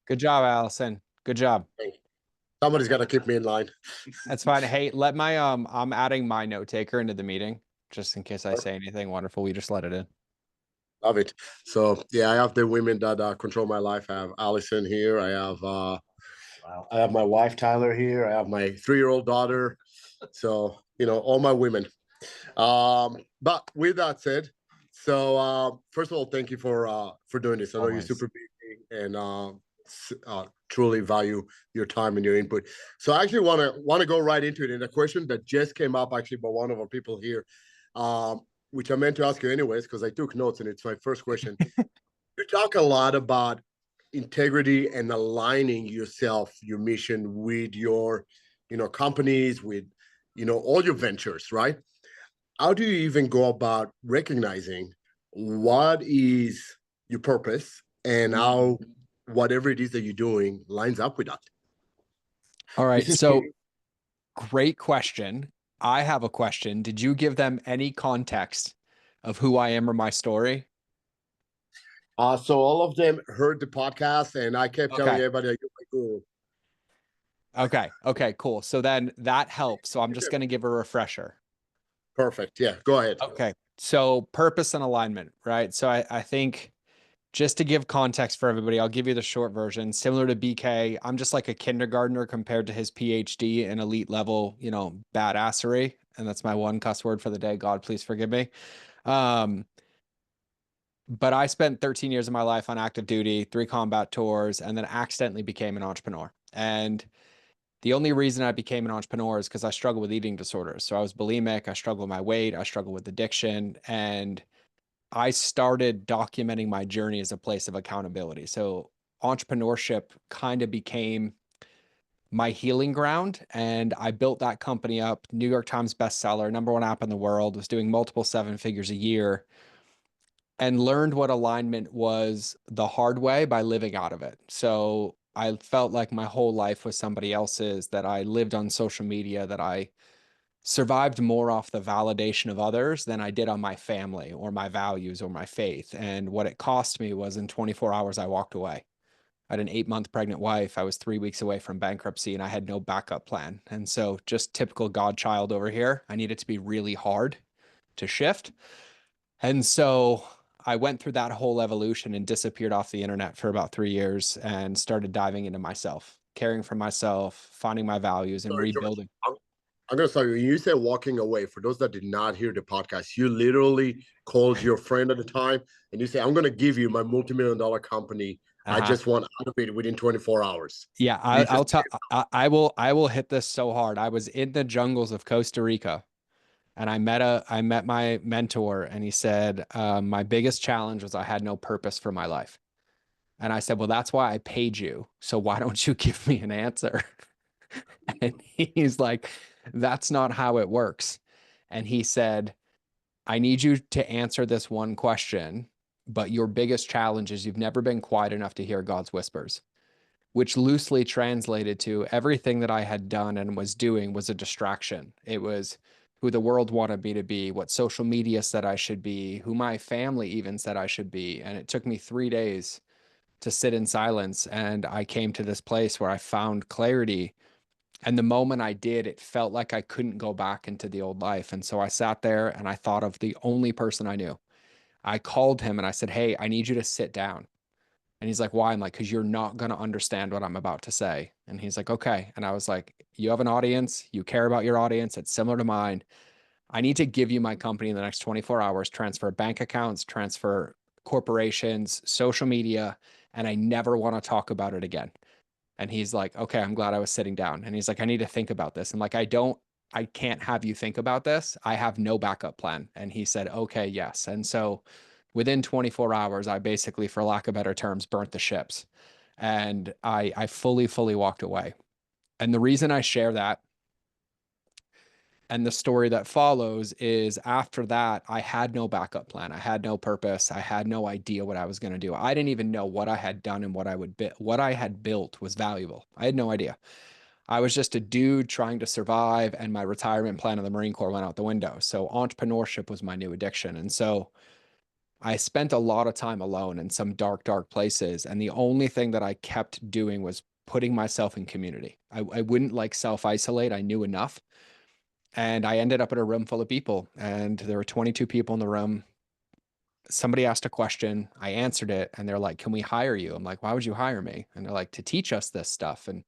Good job, Allison. Good job. Thank you. Somebody's got to keep me in line. That's fine. Hey, let my I'm adding my note taker into the meeting just in case I say anything wonderful. We just let it in. Love it. So yeah, I have the women that control my life. I have Allison here. I have my wife Tyler here. I have my 3-year-old daughter. So all my women. But with that said, so first of all, thank you for doing this. I know you're Always. super busy and truly value your time and your input. So I actually want to go right into it. And a question that just came up actually by one of our people here, which I meant to ask you anyways because I took notes and it's my first question. You talk a lot about integrity and aligning yourself, your mission with your, companies, with, all your ventures, right? How do you even go about recognizing what is your purpose and how whatever it is that you're doing lines up with that? All This right. is So great question. I have a question. Did you give them any context of who I am or my story? so all of them heard the podcast, and I kept telling Okay. everybody, "You're my guru." Okay. Okay, cool. So then that helps. So I'm just going to give a refresher. Perfect. Yeah, go ahead. Okay. So purpose and alignment, right? So I think just to give context for everybody, I'll give you the short version. Similar to BK, I'm just like a kindergartner compared to his PhD in elite level, badassery. And that's my one cuss word for the day. God, please forgive me. Um, but I spent 13 years of my life on active duty, 3 combat tours, and then accidentally became an entrepreneur. And the only reason I became an entrepreneur is because I struggled with eating disorders. So I was bulimic, I struggled with my weight, I struggled with addiction, and I started documenting my journey as a place of accountability. So entrepreneurship kind of became my healing ground. And I built that company up, New York Times bestseller, #1 app in the world, was doing multiple 7 figures a year, and learned what alignment was the hard way by living out of it. So I felt like my whole life was somebody else's, that I lived on social media, that I survived more off the validation of others than I did on my family or my values or my faith. And what it cost me was in 24 hours, I walked away. I had an 8-month pregnant wife. I was 3 weeks away from bankruptcy and I had no backup plan. And so, just typical Godchild over here, I needed to be really hard to shift. And so, I went through that whole evolution and disappeared off the internet for about 3 years and started diving into myself, caring for myself, finding my values, and Sorry, George. rebuilding. I'm gonna start you. You said walking away. For those that did not hear the podcast, you literally called your friend at the time and you say, "I'm gonna give you my multi-million-dollar company. I Uh-huh. just want out of it within 24 hours." Yeah, You just I'll tell. I will hit this so hard. I was in the jungles of Costa Rica, and I met my mentor, and he said my biggest challenge was I had no purpose for my life. And I said, well, that's why I paid you. So why don't you give me an answer? And he's like, that's not how it works. And he said, I need you to answer this one question, but your biggest challenge is you've never been quiet enough to hear God's whispers, which loosely translated to everything that I had done and was doing was a distraction. It was who the world wanted me to be, what social media said I should be, who my family even said I should be. And it took me 3 days to sit in silence. And I came to this place where I found clarity. And the moment I did, it felt like I couldn't go back into the old life. And so I sat there and I thought of the only person I knew. I called him and I said, hey, I need you to sit down. And he's like, why? I'm like, because you're not going to understand what I'm about to say. And he's like, okay. And I was like, you have an audience. You care about your audience. It's similar to mine. I need to give you my company in the next 24 hours, transfer bank accounts, transfer corporations, social media, and I never want to talk about it again. And he's like, okay, I'm glad I was sitting down. And he's like, I need to think about this. I'm like, I can't have you think about this. I have no backup plan. And he said, okay, yes. And so within 24 hours, I basically, for lack of better terms, burnt the ships. And I fully walked away. And the reason I share that and the story that follows is after that, I had no backup plan. I had no purpose. I had no idea what I was going to do. I didn't even know what I had done and what I had built was valuable. I had no idea. I was just a dude trying to survive, and my retirement plan in the Marine Corps went out the window. So entrepreneurship was my new addiction. And so I spent a lot of time alone in some dark, dark places. And the only thing that I kept doing was putting myself in community. I wouldn't like self isolate. I knew enough. And I ended up in a room full of people, and there were 22 people in the room. Somebody asked a question, I answered it, and they're like, "Can we hire you?" I'm like, "Why would you hire me?" And they're like, "To teach us this stuff." And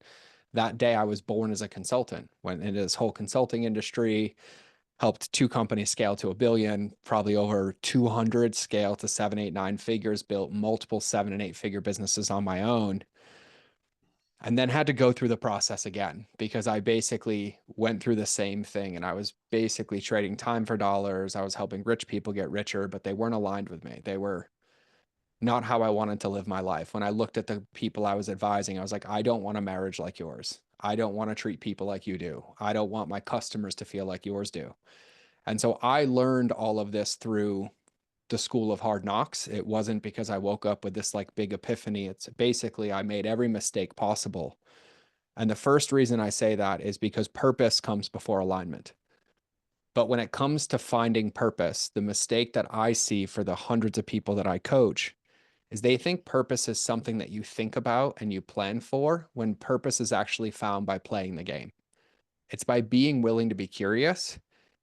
that day I was born as a consultant, went into this whole consulting industry, helped two companies scale to 1 billion, probably over 200 scale to 7, 8, 9 figures, built multiple 7 and 8 figure businesses on my own, and then had to go through the process again because I basically went through the same thing, and I was basically trading time for dollars. I was helping rich people get richer, but they weren't aligned with me. They were not how I wanted to live my life. When I looked at the people I was advising, I was like, I don't want a marriage like yours. I don't want to treat people like you do. I don't want my customers to feel like yours do. And so I learned all of this through the school of hard knocks. It wasn't because I woke up with this like big epiphany. It's basically I made every mistake possible. And the first reason I say that is because purpose comes before alignment. But when it comes to finding purpose, the mistake that I see for the hundreds of people that I coach is they think purpose is something that you think about and you plan for, when purpose is actually found by playing the game. It's by being willing to be curious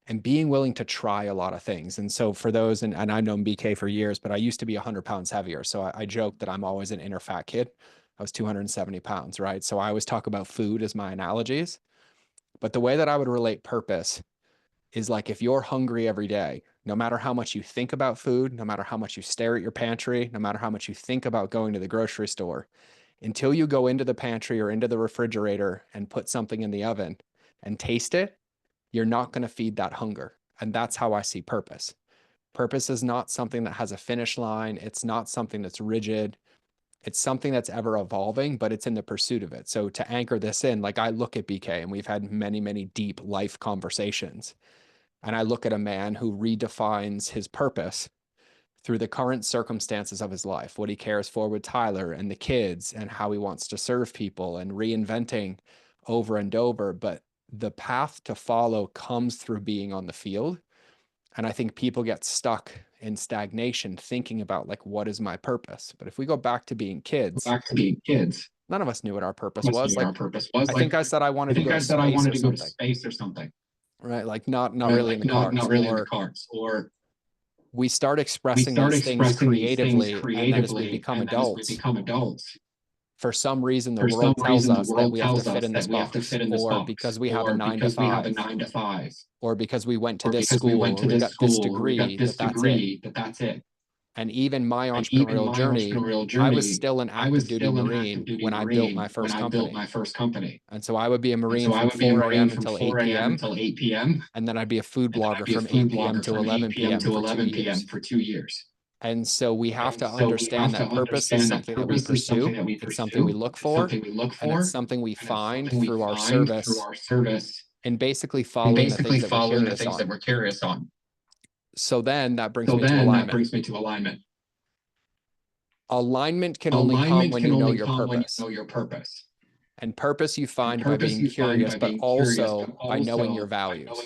and being willing to try a lot of things. And so for those, and I've known BK for years, but I used to be 100 pounds heavier. So I joke that I'm always an inner fat kid. I was 270 pounds, right? So I always talk about food as my analogies. But the way that I would relate purpose is like if you're hungry every day, no matter how much you think about food, no matter how much you stare at your pantry, no matter how much you think about going to the grocery store, until you go into the pantry or into the refrigerator and put something in the oven and taste it, you're not going to feed that hunger. And that's how I see purpose. Purpose is not something that has a finish line. It's not something that's rigid. It's something that's ever evolving, but it's in the pursuit of it. So to anchor this in, like I look at BK and we've had many, many deep life conversations. And I look at a man who redefines his purpose through the current circumstances of his life, what he cares for with Tyler and the kids, and how he wants to serve people and reinventing over and over. But the path to follow comes through being on the field. And I think people get stuck in stagnation thinking about like, what is my purpose? But if we go back to being kids, none of us knew what our purpose was. Like, I think I said I wanted to go to space or something, right? Like not really in the cards. Or we start expressing these things creatively, and then as we become adults, for some reason the world tells us that we have to fit in this box, or because we have a 9 to 5, or because we went to this school or we got this degree, that that's it. And even my entrepreneurial journey, I was still an active duty Marine when I built my first company. And so I would be a Marine from 4 a.m. until 8 p.m. And then I'd be a food blogger from 8 p.m. to 11 p.m. for 2 years. And so we have to understand that purpose is something that we pursue, it's something we look for, and it's something we find through our service and basically following the things that we're curious on. So then that brings me to alignment. Alignment can only come when you know your purpose. And purpose you find by being curious, but also by knowing your values.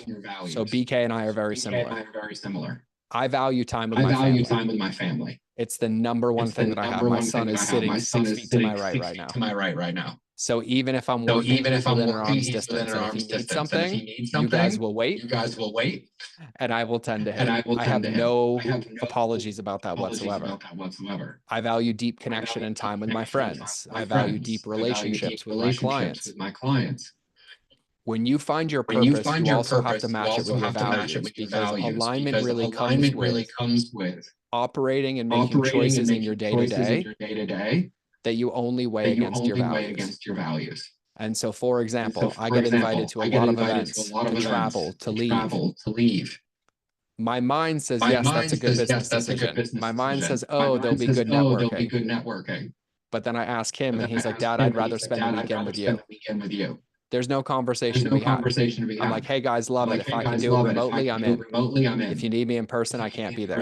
So BK and I are very similar. I value time with my family. It's the number one thing that I have. My son is sitting 6 feet to my right now. So even if I'm working, he's within an arm's distance. And if he needs something, you guys will wait. And I will tend to him. I have no apologies about that whatsoever. I value deep connection and time with my friends. I value deep relationships with my clients. When you find your purpose, you also have to match it with your values, because alignment really comes with operating and making choices in your day to day that you only weigh against your values. And so, for example, I get invited to a lot of events, to travel, to leave. My mind says, yes, that's a good business decision. My mind says, oh, there'll be good networking. But then I ask him and he's like, Dad, I'd rather spend a weekend with you. There's no conversation to be had. I'm like, hey guys, love it. If I can do it remotely, I'm in. If you need me in person, I can't be there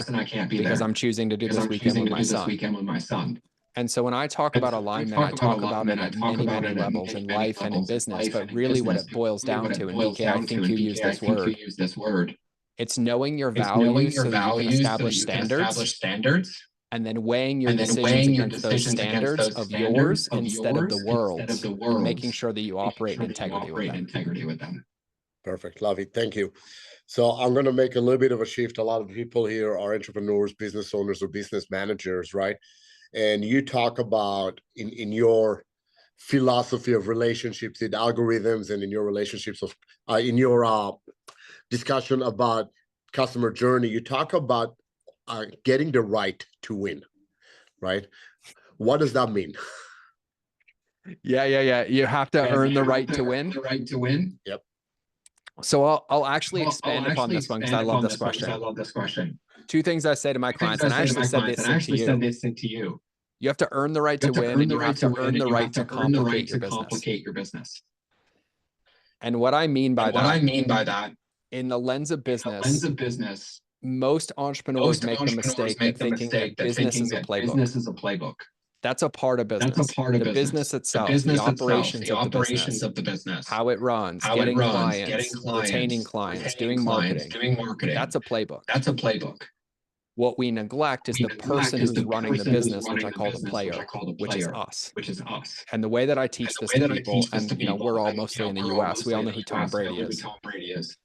because I'm choosing to do this weekend with my son. And so when I talk about alignment, I talk about it at many, many levels in life and in business. But really what it boils down to, and BK, I think you use this word, It's knowing your It's knowing values your so that you can values so that establish you can standards, establish standards, and then weighing your and then decisions weighing your against those decisions against standards those of standards yours of instead of the yours instead of world's, the and making world's, sure that you making operate in sure that you integrity with operate in them. integrity with them. Perfect. Love it. Thank you. So I'm going to make a little bit of a shift. A lot of people here are entrepreneurs, business owners, or business managers, right? And you talk about in your philosophy of relationships, in algorithms, and in your relationships of in your discussion about customer journey, you talk about getting the right to win, right? What does that mean? Yeah. You have to earn the right to win. The right to win. Yep. So I'll actually I'll expand upon actually this one because I expand love upon this this one because I question. love this question. Two things I say to my Two things clients, I and I say to actually my said clients, this and I to actually said you. this to you. You have to earn the right You to have to win, earn and the you right have to to win, earn and the you right have to to earn the complicate right your to business. complicate your business. And what I mean by And what I that, mean by that, in the lens of in the lens business, of business, most entrepreneurs most make the entrepreneurs mistake make that the thinking mistake that that business thinking is a that playbook. business is a playbook. That's a part of That's a business. part of The business business. The itself, the business itself, operations the of the operations business, of the business, how it runs, how it getting runs, getting clients, retaining clients, clients, retaining doing clients, marketing. doing marketing. That's a playbook. That's a playbook. What we neglect is We the neglect person is who's the running the person who's business, which running I the call the business, which I player, call the which is player, us. which is us. And the way that I And teach the this way to that I people, teach this and to people, we're all and mostly in the we're all US, we mostly all in know the who Tom US, we all Brady know who is. Tom Brady is.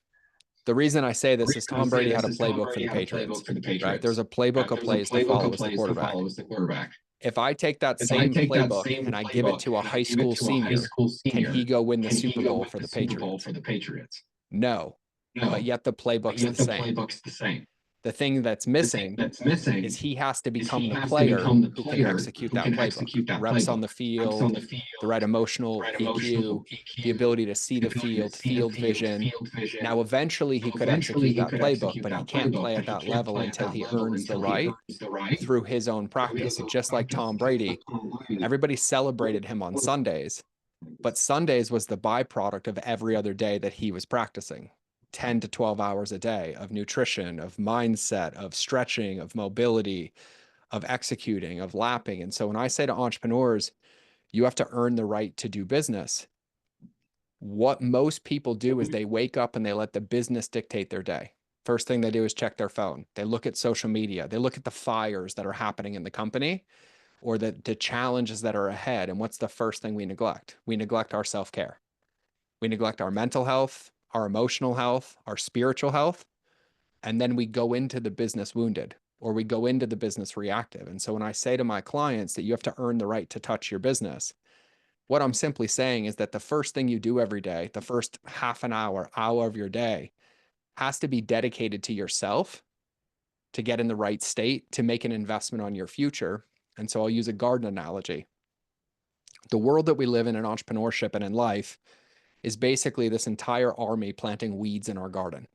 The reason I say The this is reason I Tom say Brady had this a is Tom playbook for Brady the had a playbook Patriots, for the right? There's Patriots. a playbook Right? of There's a plays to playbook follow of as the plays to quarterback. follow as the quarterback. If I take that If I same take that playbook same and I give it playbook to a and I high give it school to a high senior, school can he senior, go win the can he Super go Bowl win for the the Super Bowl Patriots? for the Patriots? No, but No, yet the but playbook's the yet the same. playbook's the same. The thing that's The thing missing that's is missing he has to is become he the has to player become the who can player execute who that can playbook. execute that Reps on playbook. the Reps on field, the the field, right the emotional right EQ, emotional the EQ, ability to see the the ability to field, see the field field, vision. field Now, vision. eventually he Now, could eventually execute he that could playbook, execute but he that can't playbook, play but at he that can't level play at until that he level earns the until he right earns the right through his own through his practice. own Just like practice. Tom Just like Brady, Tom Brady. everybody celebrated him on Sundays, but Sundays was the byproduct of every other day that he was practicing 10 to 12 hours a day of nutrition, of mindset, of stretching, of mobility, of executing, of lapping. And so when I say to entrepreneurs, you have to earn the right to do business, what most people do is they wake up and they let the business dictate their day. First thing they do is check their phone. They look at social media. They look at the fires that are happening in the company or the challenges that are ahead. And what's the first thing we neglect? We neglect our self-care. We neglect our mental health, our emotional health, our spiritual health. And then we go into the business wounded, or we go into the business reactive. And so when I say to my clients that you have to earn the right to touch your business, what I'm simply saying is that the first thing you do every day, the first half an hour of your day, has to be dedicated to yourself to get in the right state, to make an investment on your future. And so I'll use a garden analogy. The world that we live in entrepreneurship and in life is basically this entire army planting weeds in our garden.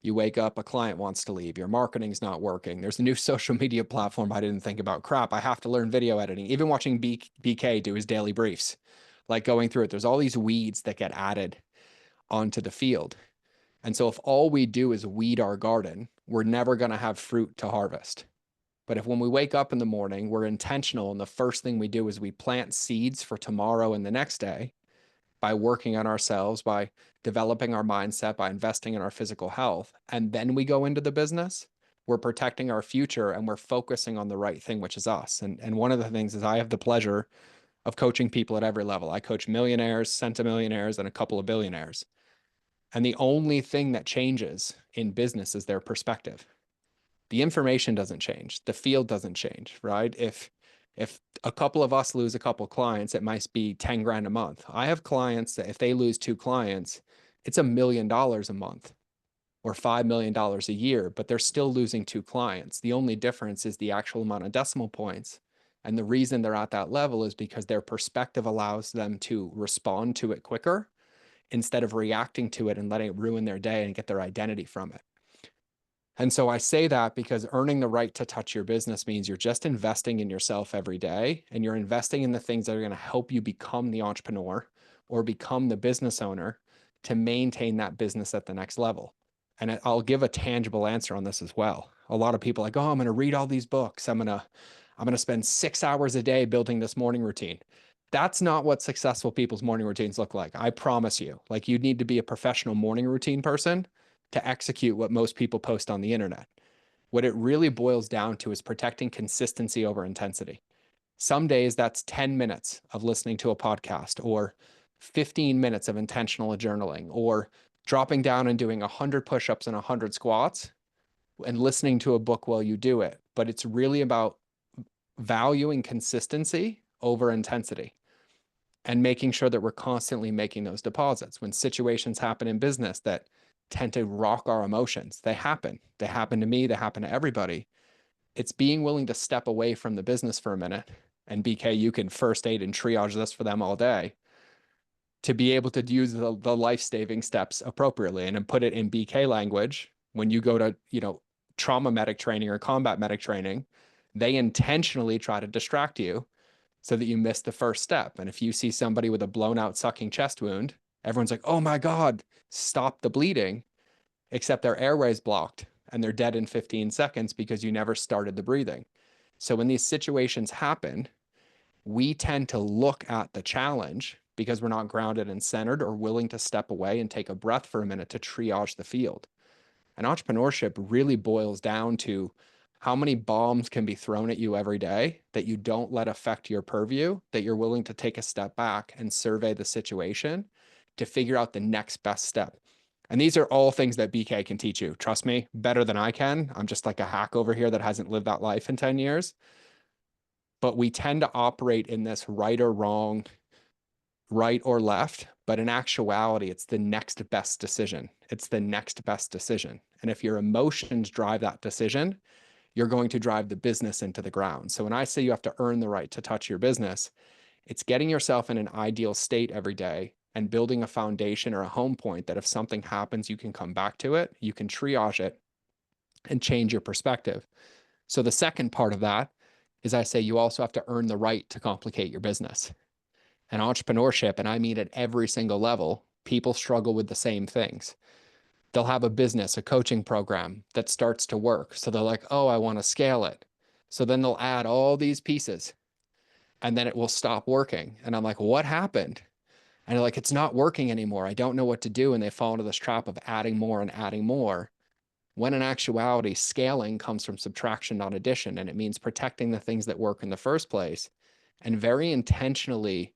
You wake up, a client wants to leave, your marketing's not working. There's a new social media platform I didn't think about. Crap, I have to learn video editing. Even watching BK do his daily briefs, like going through it, there's all these weeds that get added onto the field. And so if all we do is weed our garden, we're never going to have fruit to harvest. But if when we wake up in the morning, we're intentional and the first thing we do is we plant seeds for tomorrow and the next day, by working on ourselves, by developing our mindset, by investing in our physical health, and then we go into the business, we're protecting our future and we're focusing on the right thing, which is us. And one of the things is I have the pleasure of coaching people at every level. I coach millionaires, centimillionaires, and a couple of billionaires. And the only thing that changes in business is their perspective. The information doesn't change. The field doesn't change, right? If a couple of us lose a couple of clients, it might be 10 grand a month. I have clients that if they lose two clients, it's $1 million a month or $5 million a year, but they're still losing two clients. The only difference is the actual amount of decimal points. And the reason they're at that level is because their perspective allows them to respond to it quicker instead of reacting to it and letting it ruin their day and get their identity from it. And so I say that because earning the right to touch your business means you're just investing in yourself every day, and you're investing in the things that are going to help you become the entrepreneur or become the business owner to maintain that business at the next level. And I'll give a tangible answer on this as well. A lot of people are like, oh, I'm going to read all these books. I'm going to spend 6 hours a day building this morning routine. That's not what successful people's morning routines look like. I promise you. Like, you need to be a professional morning routine person to execute what most people post on the internet. What it really boils down to is protecting consistency over intensity. Some days that's 10 minutes of listening to a podcast, or 15 minutes of intentional journaling, or dropping down and doing 100 push-ups and 100 squats and listening to a book while you do it. But it's really about valuing consistency over intensity and making sure that we're constantly making those deposits. When situations happen in business that tend to rock our emotions, they happen. They happen to me, they happen to everybody. It's being willing to step away from the business for a minute. And BK, you can first aid and triage this for them all day, to be able to use the life-saving steps appropriately. And then put it in BK language, when you go to, trauma medic training or combat medic training, they intentionally try to distract you so that you miss the first step. And if you see somebody with a blown out sucking chest wound, everyone's like, oh my God, stop the bleeding, except their airway's blocked and they're dead in 15 seconds because you never started the breathing. So when these situations happen, we tend to look at the challenge because we're not grounded and centered or willing to step away and take a breath for a minute to triage the field. And entrepreneurship really boils down to how many bombs can be thrown at you every day that you don't let affect your purview, that you're willing to take a step back and survey the situation to figure out the next best step. And these are all things that BK can teach you. Trust me, better than I can. I'm just like a hack over here that hasn't lived that life in 10 years. But we tend to operate in this right or wrong, right or left, but in actuality, it's the next best decision. It's the next best decision. And if your emotions drive that decision, you're going to drive the business into the ground. So when I say you have to earn the right to touch your business, it's getting yourself in an ideal state every day and building a foundation or a home point that if something happens, you can come back to it, you can triage it and change your perspective. So the second part of that is I say you also have to earn the right to complicate your business. And entrepreneurship, and I mean at every single level, people struggle with the same things. They'll have a business, a coaching program that starts to work. So they're like, oh, I want to scale it. So then they'll add all these pieces and then it will stop working. And I'm like, what happened? And they're like, it's not working anymore. I don't know what to do. And they fall into this trap of adding more and adding more. When in actuality, scaling comes from subtraction, not addition. And it means protecting the things that work in the first place and very intentionally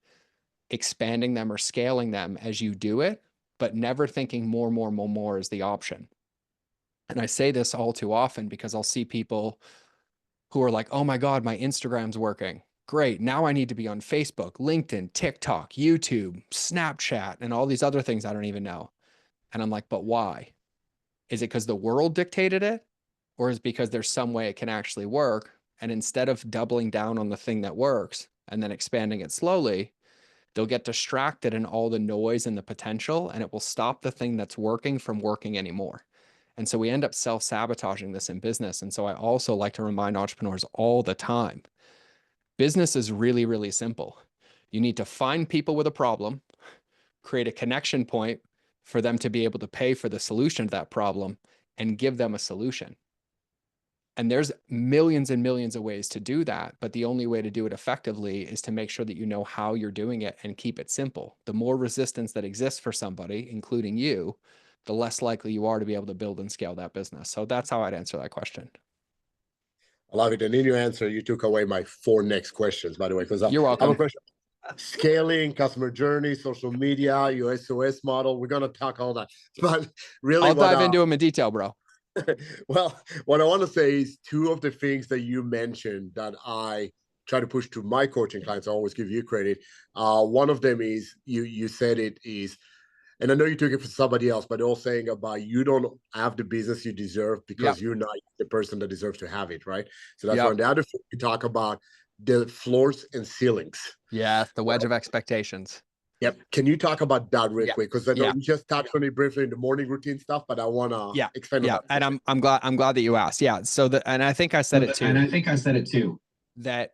expanding them or scaling them as you do it, but never thinking more is the option. And I say this all too often because I'll see people who are like, oh my God, my Instagram's working. Great. Now I need to be on Facebook, LinkedIn, TikTok, YouTube, Snapchat, and all these other things I don't even know. And I'm like, but why? Is it because the world dictated it? Or is it because there's some way it can actually work? And instead of doubling down on the thing that works and then expanding it slowly, they'll get distracted in all the noise and the potential, and it will stop the thing that's working from working anymore. And so we end up self-sabotaging this in business. And so I also like to remind entrepreneurs all the time, business is really, really simple. You need to find people with a problem, create a connection point for them to be able to pay for the solution to that problem, and give them a solution. And there's millions and millions of ways to do that. But the only way to do it effectively is to make sure that you know how you're doing it and keep it simple. The more resistance that exists for somebody, including you, the less likely you are to be able to build and scale that business. So that's how I'd answer that question. I love it. And in your answer, you took away my 4 next questions, by the way, because You're welcome. I have a question. Scaling, customer journey, social media, your SOS model. We're going to talk all that. But really, I'll dive into them in detail, bro. Well, what I want to say is 2 of the things that you mentioned that I try to push to my coaching clients. I always give you credit. One of them is you said it is, and I know you took it for somebody else, but all saying about you don't have the business you deserve because you're not the person that deserves to have it, right? So that's one. The other thing you talk about the floors and ceilings. Yeah, the wedge of expectations. Yep. Can you talk about that real quick? Because I know you just touched on it briefly in the morning routine stuff, but I want to expand on that. And I'm glad that you asked. Yeah. So and I think I said it too. And I think I said it too. That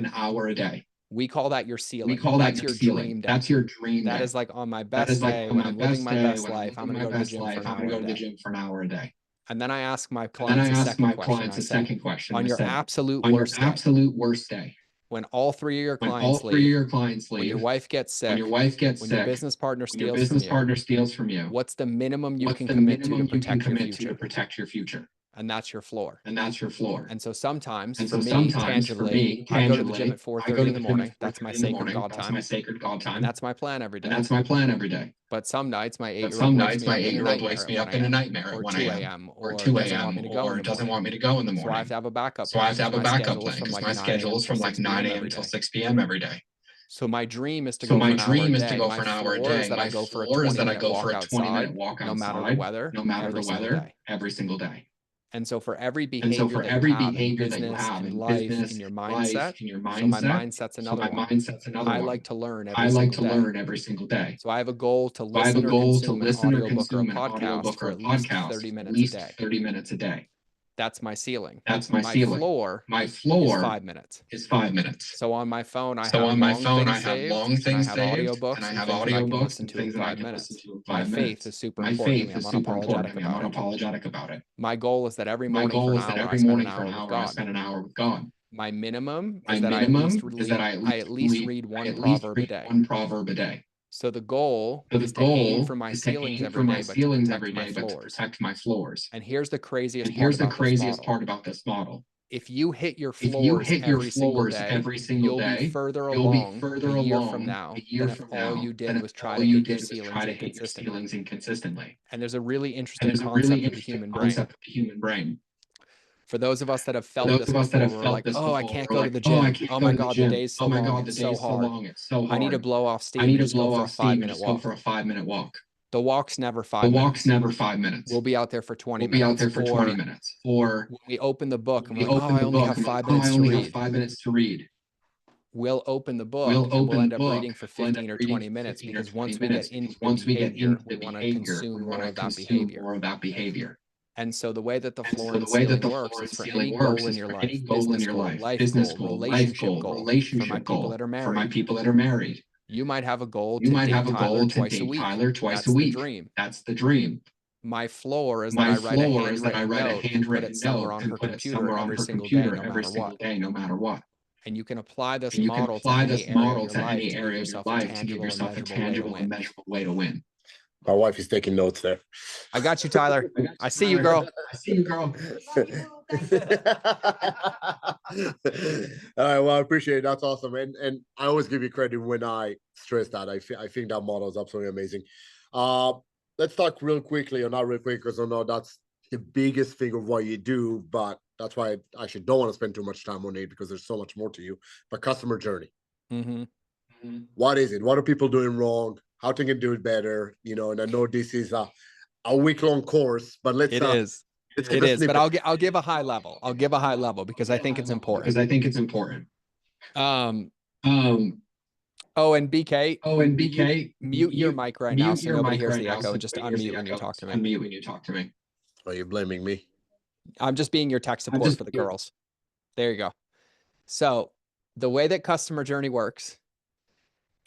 An hour a day. We call that your We ceiling. call that That's your your ceiling. dream day. That's your dream That day. is like on my That best is like day on when my I'm living best my day, best when I'm life. I'm living going to my go to the best gym for life. an I'm gonna hour go a to the day. gym for an hour a day. And then I ask my And then I clients a ask second my question. clients I a say, second question. on I your say, absolute on your worst day, absolute worst day, when all three of your when all clients three of leave, your clients when your leave, wife gets when sick, your wife gets when your sick, business partner when your steals from business you, partner steals from you, what's the minimum you what's can the commit to minimum you can protect your commit to future? protect your future? And that's your floor. And that's your floor. And so sometimes And for so me, sometimes for tangibly, me, I go to the gym at I go 4:30 to in the the gym at morning. That's my 4:30 in the sacred morning. God That's time. my sacred God And time. that's my plan every And day. that's my plan every day. But some nights my But 8-year-old some wakes nights me my up in a 8-year-old nightmare wakes at me 1 up in a a.m. nightmare at or 1 2 a.m. a.m. or or 2 doesn't want a.m. me to go in or the doesn't morning. want me to go in the So I have morning. to have a backup So I have plan to have because a my backup schedule is plan from because like my 9 schedule a.m. is till from like 6 9 p.m. a.m. every till day. 6 p.m. every day. So my dream is to So go for my an hour a dream is to day. go My for an hour a floor is day. that I My go for a floor is that I 20-minute go walk for a 20-minute outside, walk no matter the outside, weather, no matter every the single weather, day. every single day. And so for every And so behavior for that you every have in behavior that you business, have in in life, business, in your in life, mindset, in your so my mindset, mindset's so another my one. mindset's another I one. like to learn I every like single to day. learn every single day. So I have a goal to So I have a listen or goal to consume an listen or audiobook or a consume an podcast audiobook for or a at least podcast 30 at minutes a least day. 30 minutes a day. That's my ceiling. That's my My ceiling. floor My is floor 5 minutes. is 5 minutes. So on my phone, I So have on my long phone, I things have saved, long and I things have saved, and I audiobooks and have things that I can audiobooks listen and to in things that I 5 can listen minutes. to in My 5 faith minutes. is super My important to faith me. I'm is super important unapologetic to me. I'm about it. unapologetic about it. My goal is that every My morning for goal an is that hour, I every spend an morning for hour an with hour, I God. spend an hour with God. My minimum My is that I at least minimum is that I read one proverb a day. one proverb a day. So the goal So the is to aim goal for my is to ceilings aim for every my day, but to ceilings every protect my day, but to floors. protect my floors. And here's the And craziest part here's the about this craziest model. part about this model. If you hit your If you floors hit your every single floors day, every single you'll be day, further you'll be along further a year from along now a year than if from all now you than did if was try all to you hit your did was ceilings try to hit your inconsistently. ceilings inconsistently. And there's a really And interesting there's a really concept of the interesting human brain. concept of the human brain. For those of us that have For felt those this of us that before, have we're felt like, this oh, I before, can't we're go to like, the oh, I gym. can't Oh go my to the God, the gym. day's so Oh my long. God, the It's so day's so hard. long. It's so I need to hard. blow off I steam need and to just go blow for a off steam and 5-minute just go walk. for a 5-minute walk. The walk's never The 5 walk's minutes. never 5 minutes. We'll be out there for 20 We'll be out minutes. there for 20 Or minutes. Or when we open the book and we we're like, oh, open I the only book have and we're like, 5 oh, I minutes to only have read. 5 minutes to read. We'll open the book We'll and we'll open end the up book. reading for We'll end 15 up or reading 20 for minutes 15 or because 20 once we get minutes into because the once we get behavior, into we the want to behavior, we consume want more to of that consume behavior. more of that behavior. And so the way that the And floor so and the way that ceiling the works floor is and for ceiling any works goal in is your for any life, goal in business your goal, life, life business goal, goal, life relationship goal, goal, for my relationship people goal, that are for my married. people that are married. You might have a goal You to might date have a Tyler goal to twice a date week. Tyler twice a That's the week. dream. That's the dream. My floor is that My I write a floor is that I handwritten write a note and put it handwritten somewhere note on and her put it computer somewhere on every her single day, computer no every matter single what. day, no matter what. And you can apply this And you can model to apply any this area of model your to life any to give area of your yourself a life to give tangible and yourself a measurable way to tangible and win. measurable way to win. My wife is taking notes there. I got you, Tyler. I got you, I see you, Tyler. girl. I see you, girl. All right, well, I appreciate it. That's awesome, and I always give you credit when I stress that. I think that model is absolutely amazing. Uh, let's talk real quickly, or not real quick, because I know that's the biggest thing of what you do. But that's why I actually don't want to spend too much time on it because there's so much more to you. But customer journey, what is it? What are people doing wrong? How can you do it better? You know, and I know this is a week-long course, but let's It is. let's It get a is. But snippet. I'll give a high level. I'll give a high level because I think it's important. Because I think it's important. Um, Um, oh, and BK, and BK, mute your mic right now so nobody hears the echo so and just nobody hears unmute the when you echo. talk to me. Unmute when you talk to me. Are you blaming me? I'm just being your tech support for the girls. There you go. So the way that customer journey works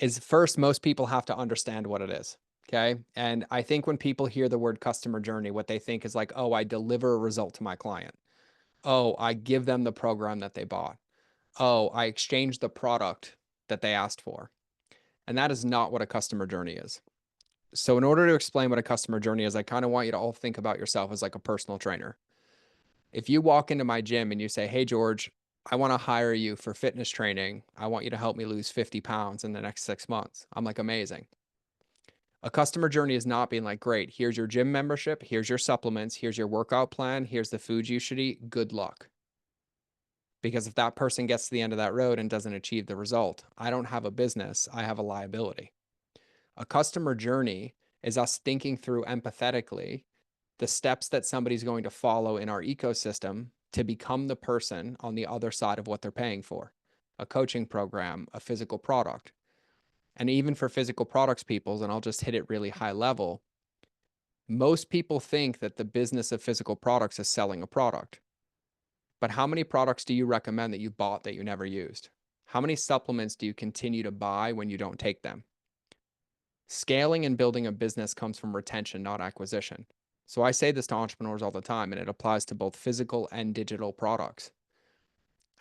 is first, most people have to understand what it is. Okay. And I think when people hear the word customer journey, what they think is like, oh, I deliver a result to my client. Oh, I give them the program that they bought. Oh, I exchange the product that they asked for. And that is not what a customer journey is. So in order to explain what a customer journey is, I kind of want you to all think about yourself as like a personal trainer. If you walk into my gym and you say, hey, George, I want to hire you for fitness training. I want you to help me lose 50 pounds in the next 6 months. I'm like, amazing. A customer journey is not being like, great, here's your gym membership, here's your supplements, here's your workout plan, here's the food you should eat, good luck. Because if that person gets to the end of that road and doesn't achieve the result, I don't have a business, I have a liability. A customer journey is us thinking through empathetically the steps that somebody's going to follow in our ecosystem to become the person on the other side of what they're paying for. A coaching program, a physical product. And even for physical products peoples, and I'll just hit it really high level, most people think that the business of physical products is selling a product. But how many products do you recommend that you bought that you never used? How many supplements do you continue to buy when you don't take them? Scaling and building a business comes from retention, not acquisition. So I say this to entrepreneurs all the time, and it applies to both physical and digital products.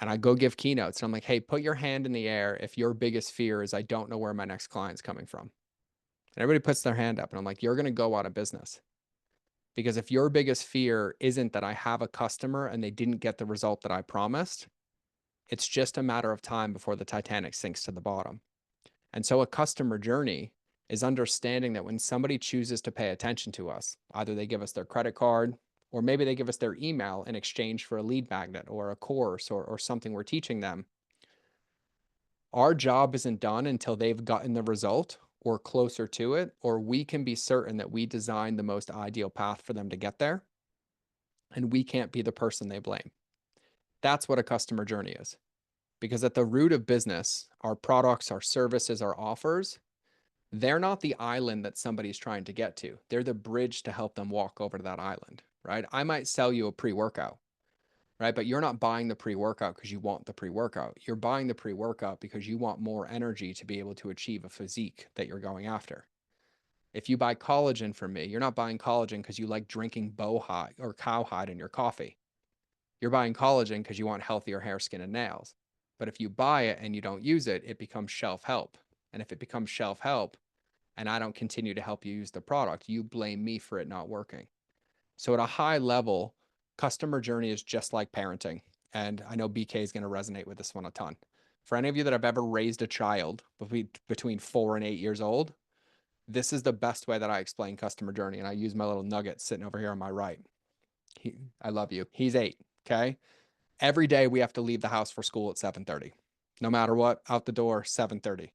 And I go give keynotes, and I'm like, hey, put your hand in the air if your biggest fear is I don't know where my next client's coming from. And everybody puts their hand up, and I'm like, you're going to go out of business. Because if your biggest fear isn't that I have a customer and they didn't get the result that I promised, it's just a matter of time before the Titanic sinks to the bottom. And so a customer journey is understanding that when somebody chooses to pay attention to us, either they give us their credit card, or maybe they give us their email in exchange for a lead magnet or a course or something we're teaching them. Our job isn't done until they've gotten the result or closer to it, or we can be certain that we designed the most ideal path for them to get there. and we can't be the person they blame. That's what a customer journey is. Because at the root of business, our products, our services, our offers, they're not the island that somebody's trying to get to. They're the bridge to help them walk over to that island, right? I might sell you a pre-workout, right? But you're not buying the pre-workout because you want the pre-workout. You're buying the pre-workout because you want more energy to be able to achieve a physique that you're going after. If you buy collagen from me, you're not buying collagen because you like drinking bowhide or cowhide in your coffee. You're buying collagen because you want healthier hair, skin, and nails. But if you buy it and you don't use it, it becomes shelf help. And if it becomes shelf help and I don't continue to help you use the product, you blame me for it not working. So at a high level, customer journey is just like parenting. And I know BK is going to resonate with this one a ton. For any of you that have ever raised a child between 4 and 8 years old, this is the best way that I explain customer journey. And I use my little nugget sitting over here on my right. I love you. He's 8. Okay. Every day we have to leave the house for school at 7:30. No matter what, out the door, 7:30.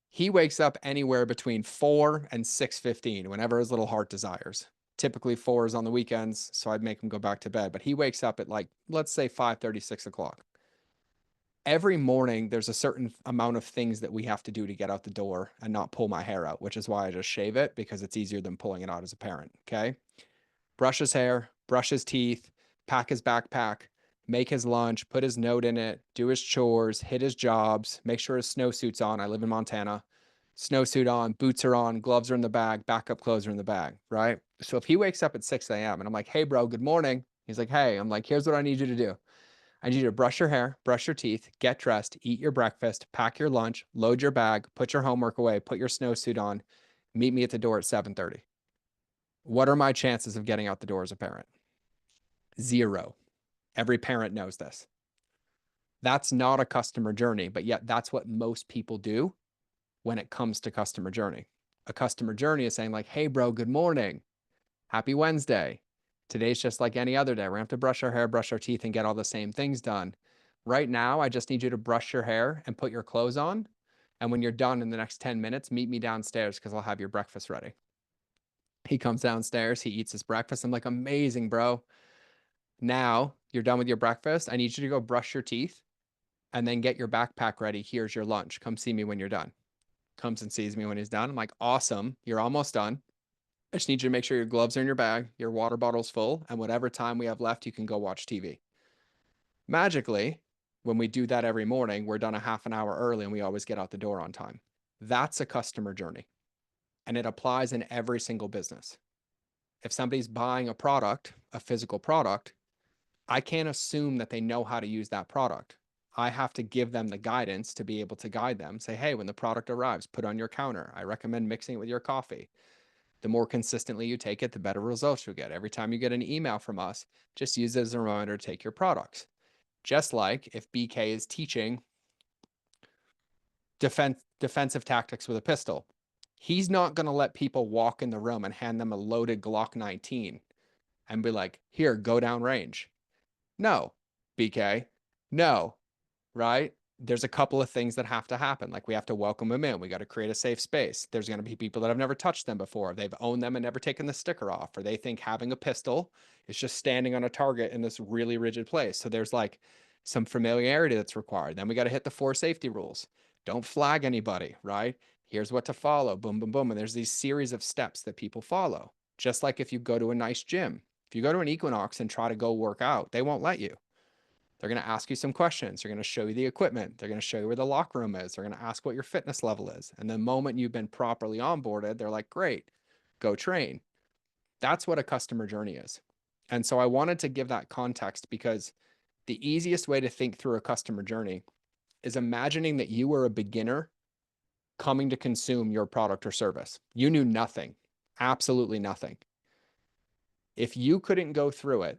He wakes up anywhere between 4 and 6:15, whenever his little heart desires. Typically 4 is on the weekends, so I'd make him go back to bed. But he wakes up at, like, let's say 5:30, 6 o'clock. Every morning, there's a certain amount of things that we have to do to get out the door and not pull my hair out, which is why I just shave it, because it's easier than pulling it out as a parent, okay? Brush his hair, brush his teeth, pack his backpack, make his lunch, put his note in it, do his chores, hit his jobs, make sure his snowsuit's on. I live in Montana. Snowsuit on, boots are on, gloves are in the bag, backup clothes are in the bag, right? So if he wakes up at 6 a.m. and I'm like, hey, bro, good morning. He's like, hey, I'm like, here's what I need you to do. I need you to brush your hair, brush your teeth, get dressed, eat your breakfast, pack your lunch, load your bag, put your homework away, put your snowsuit on, meet me at the door at 7:30. What are my chances of getting out the door as a parent? 0. Every parent knows this. That's not a customer journey, but yet that's what most people do when it comes to customer journey. A customer journey is saying, like, hey, bro, good morning. Happy Wednesday. Today's just like any other day. We're gonna have to brush our hair, brush our teeth, and get all the same things done. Right now, I just need you to brush your hair and put your clothes on. And when you're done in the next 10 minutes, meet me downstairs because I'll have your breakfast ready. He comes downstairs, he eats his breakfast. I'm like, amazing, bro. Now you're done with your breakfast. I need you to go brush your teeth and then get your backpack ready. Here's your lunch. Come see me when you're done. Comes and sees me when he's done. I'm like, awesome. You're almost done. I just need you to make sure your gloves are in your bag, your water bottle's full, and whatever time we have left, you can go watch TV. Magically, when we do that every morning, we're done a half an hour early and we always get out the door on time. That's a customer journey. And it applies in every single business. If somebody's buying a product, a physical product, I can't assume that they know how to use that product. I have to give them the guidance to be able to guide them. Say, hey, when the product arrives, put it on your counter. I recommend mixing it with your coffee. The more consistently you take it, the better results you'll get. Every time you get an email from us, just use it as a reminder to take your products. Just like if BK is teaching defensive tactics with a pistol, he's not going to let people walk in the room and hand them a loaded Glock 19 and be like, here, go down range. No, BK, no, right? There's a couple of things that have to happen. Like we have to welcome them in. We got to create a safe space. There's going to be people that have never touched them before. They've owned them and never taken the sticker off, or they think having a pistol is just standing on a target in this really rigid place. So there's like some familiarity that's required. Then we got to hit the 4 safety rules. Don't flag anybody, right? Here's what to follow. Boom, boom, boom. And there's these series of steps that people follow. Just like if you go to a nice gym, if you go to an Equinox and try to go work out, they won't let you. They're going to ask you some questions. They're going to show you the equipment. They're going to show you where the locker room is. They're going to ask what your fitness level is. And the moment you've been properly onboarded, they're like, great, go train. That's what a customer journey is. And so I wanted to give that context because the easiest way to think through a customer journey is imagining that you were a beginner coming to consume your product or service. You knew nothing, absolutely nothing. If you couldn't go through it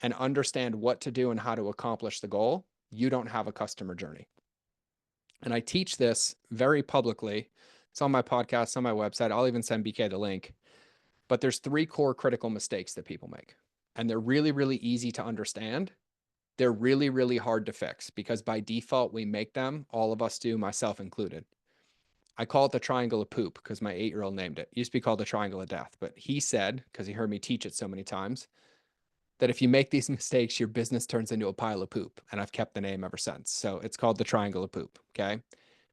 and understand what to do and how to accomplish the goal, you don't have a customer journey. And I teach this very publicly. It's on my podcast, on my website. I'll even send BK the link. But there's 3 core critical mistakes that people make. And they're really, really easy to understand. They're really, really hard to fix because by default, we make them. All of us do, myself included. I call it the triangle of poop because my 8-year-old named it. It used to be called the triangle of death. But he said, because he heard me teach it so many times, that if you make these mistakes, your business turns into a pile of poop. And I've kept the name ever since. So it's called the triangle of poop. Okay.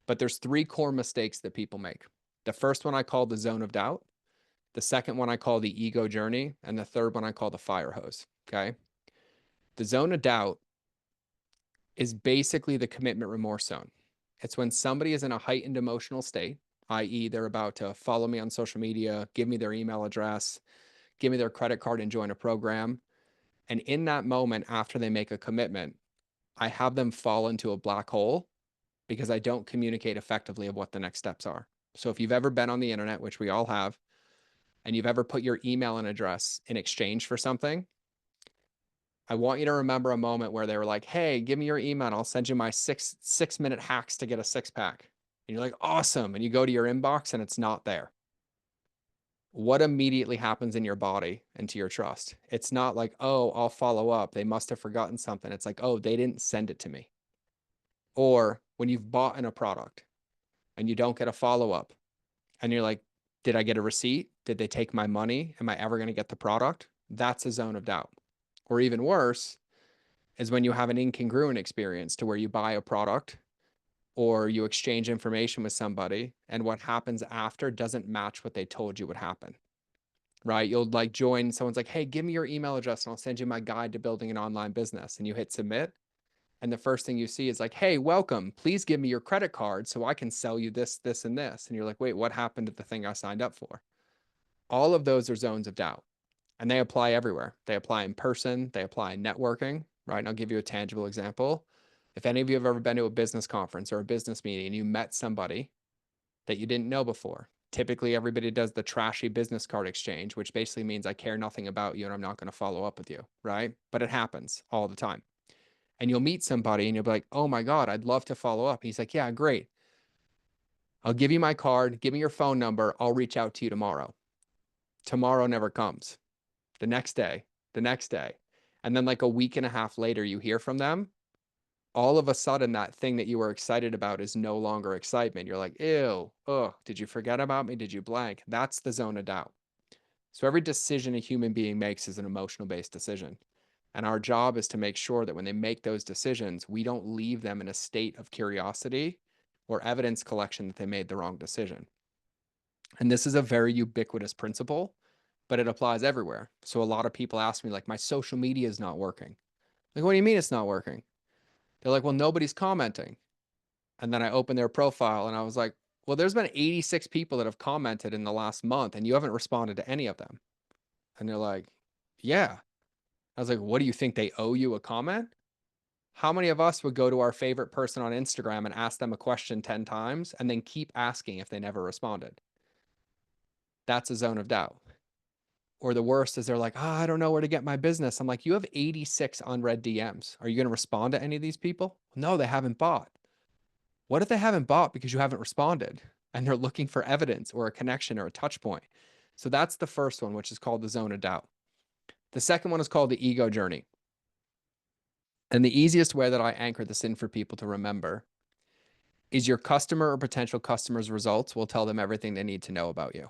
But there's 3 core mistakes that people make. The first one I call the zone of doubt. The second one I call the ego journey. And the third one I call the fire hose. Okay. The zone of doubt is basically the commitment remorse zone. It's when somebody is in a heightened emotional state, i.e., they're about to follow me on social media, give me their email address, give me their credit card, and join a program. And in that moment, after they make a commitment, I have them fall into a black hole because I don't communicate effectively of what the next steps are. So if you've ever been on the internet, which we all have, and you've ever put your email and address in exchange for something, I want you to remember a moment where they were like, hey, give me your email and I'll send you my six-minute hacks to get a 6-pack. And you're like, awesome. And you go to your inbox and it's not there. What immediately happens in your body and to your trust? It's not like, oh, I'll follow up. They must have forgotten something. It's like, oh, they didn't send it to me. Or when you've bought in a product and you don't get a follow-up and you're like, did I get a receipt? Did they take my money? Am I ever going to get the product? That's a zone of doubt. Or even worse is when you have an incongruent experience to where you buy a product or you exchange information with somebody and what happens after doesn't match what they told you would happen, right? You'll like join, someone's like, hey, give me your email address and I'll send you my guide to building an online business. And you hit submit. And the first thing you see is like, hey, welcome, please give me your credit card so I can sell you this, this, and this. And you're like, wait, what happened to the thing I signed up for? All of those are zones of doubt and they apply everywhere. They apply in person, they apply in networking, right? And I'll give you a tangible example. If any of you have ever been to a business conference or a business meeting and you met somebody that you didn't know before, typically everybody does the trashy business card exchange, which basically means I care nothing about you and I'm not going to follow up with you, right? But it happens all the time. And you'll meet somebody and you'll be like, oh my God, I'd love to follow up. He's like, yeah, great. I'll give you my card. Give me your phone number. I'll reach out to you tomorrow. Tomorrow never comes. The next day, the next day. And then like a week and a half later, you hear from them. All of a sudden, that thing that you were excited about is no longer excitement. You're like, ew, oh, did you forget about me? Did you blank? That's the zone of doubt. So every decision a human being makes is an emotional based decision. And our job is to make sure that when they make those decisions, we don't leave them in a state of curiosity or evidence collection that they made the wrong decision. And this is a very ubiquitous principle, but it applies everywhere. So a lot of people ask me, like, my social media is not working. Like, what do you mean it's not working? They're like, well, nobody's commenting. And then I opened their profile and I was like, well, there's been 86 people that have commented in the last month and you haven't responded to any of them. And they're like, yeah. I was like, what do you think? They owe you a comment? How many of us would go to our favorite person on Instagram and ask them a question 10 times and then keep asking if they never responded? That's a zone of doubt. Or the worst is they're like, oh, I don't know where to get my business. I'm like, you have 86 unread DMs. Are you going to respond to any of these people? No, they haven't bought. What if they haven't bought because you haven't responded and they're looking for evidence or a connection or a touch point? So that's the first one, which is called the zone of doubt. The second one is called the ego journey. And the easiest way that I anchor this in for people to remember is your customer or potential customer's results will tell them everything they need to know about you.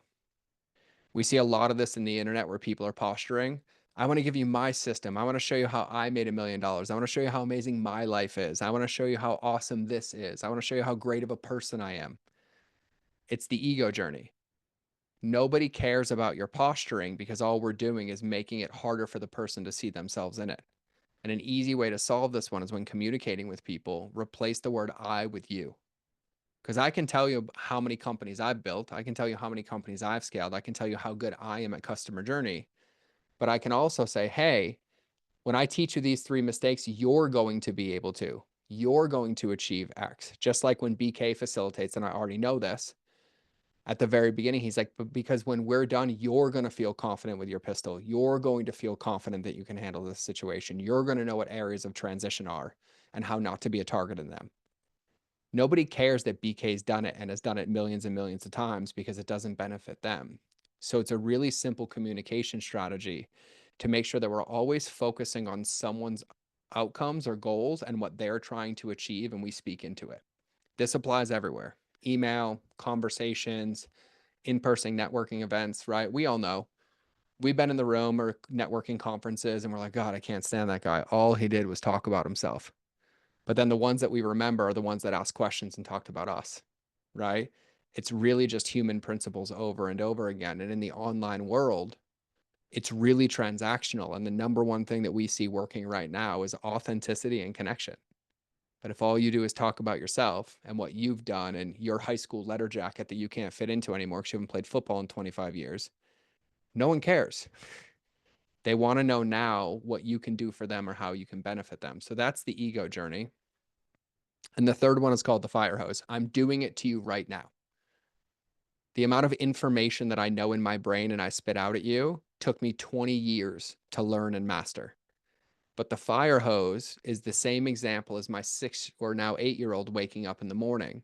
We see a lot of this in the internet where people are posturing. I want to give you my system. I want to show you how I made $1 million. I want to show you how amazing my life is. I want to show you how awesome this is. I want to show you how great of a person I am. It's the ego journey. Nobody cares about your posturing because all we're doing is making it harder for the person to see themselves in it. And an easy way to solve this one is when communicating with people, replace the word I with you. Because I can tell you how many companies I've built. I can tell you how many companies I've scaled. I can tell you how good I am at customer journey. But I can also say, hey, when I teach you these 3 mistakes, you're going to be able to. You're going to achieve X. Just like when BK facilitates, and I already know this, at the very beginning, he's like, but because when we're done, you're going to feel confident with your pistol. You're going to feel confident that you can handle this situation. You're going to know what areas of transition are and how not to be a target in them. Nobody cares that BK's done it and has done it millions and millions of times because it doesn't benefit them. So it's a really simple communication strategy to make sure that we're always focusing on someone's outcomes or goals and what they're trying to achieve, and we speak into it. This applies everywhere. Email, conversations, in-person networking events, right? We all know we've been in the room or networking conferences and we're like, God, I can't stand that guy. All he did was talk about himself. But then the ones that we remember are the ones that asked questions and talked about us, right? It's really just human principles over and over again. And in the online world, it's really transactional. And the number one thing that we see working right now is authenticity and connection. But if all you do is talk about yourself and what you've done and your high school letter jacket that you can't fit into anymore because you haven't played football in 25 years, no one cares. They want to know now what you can do for them or how you can benefit them. So that's the ego journey. And the third one is called the fire hose. I'm doing it to you right now. The amount of information that I know in my brain and I spit out at you took me 20 years to learn and master. But the fire hose is the same example as my 6 or now 8-year-old waking up in the morning.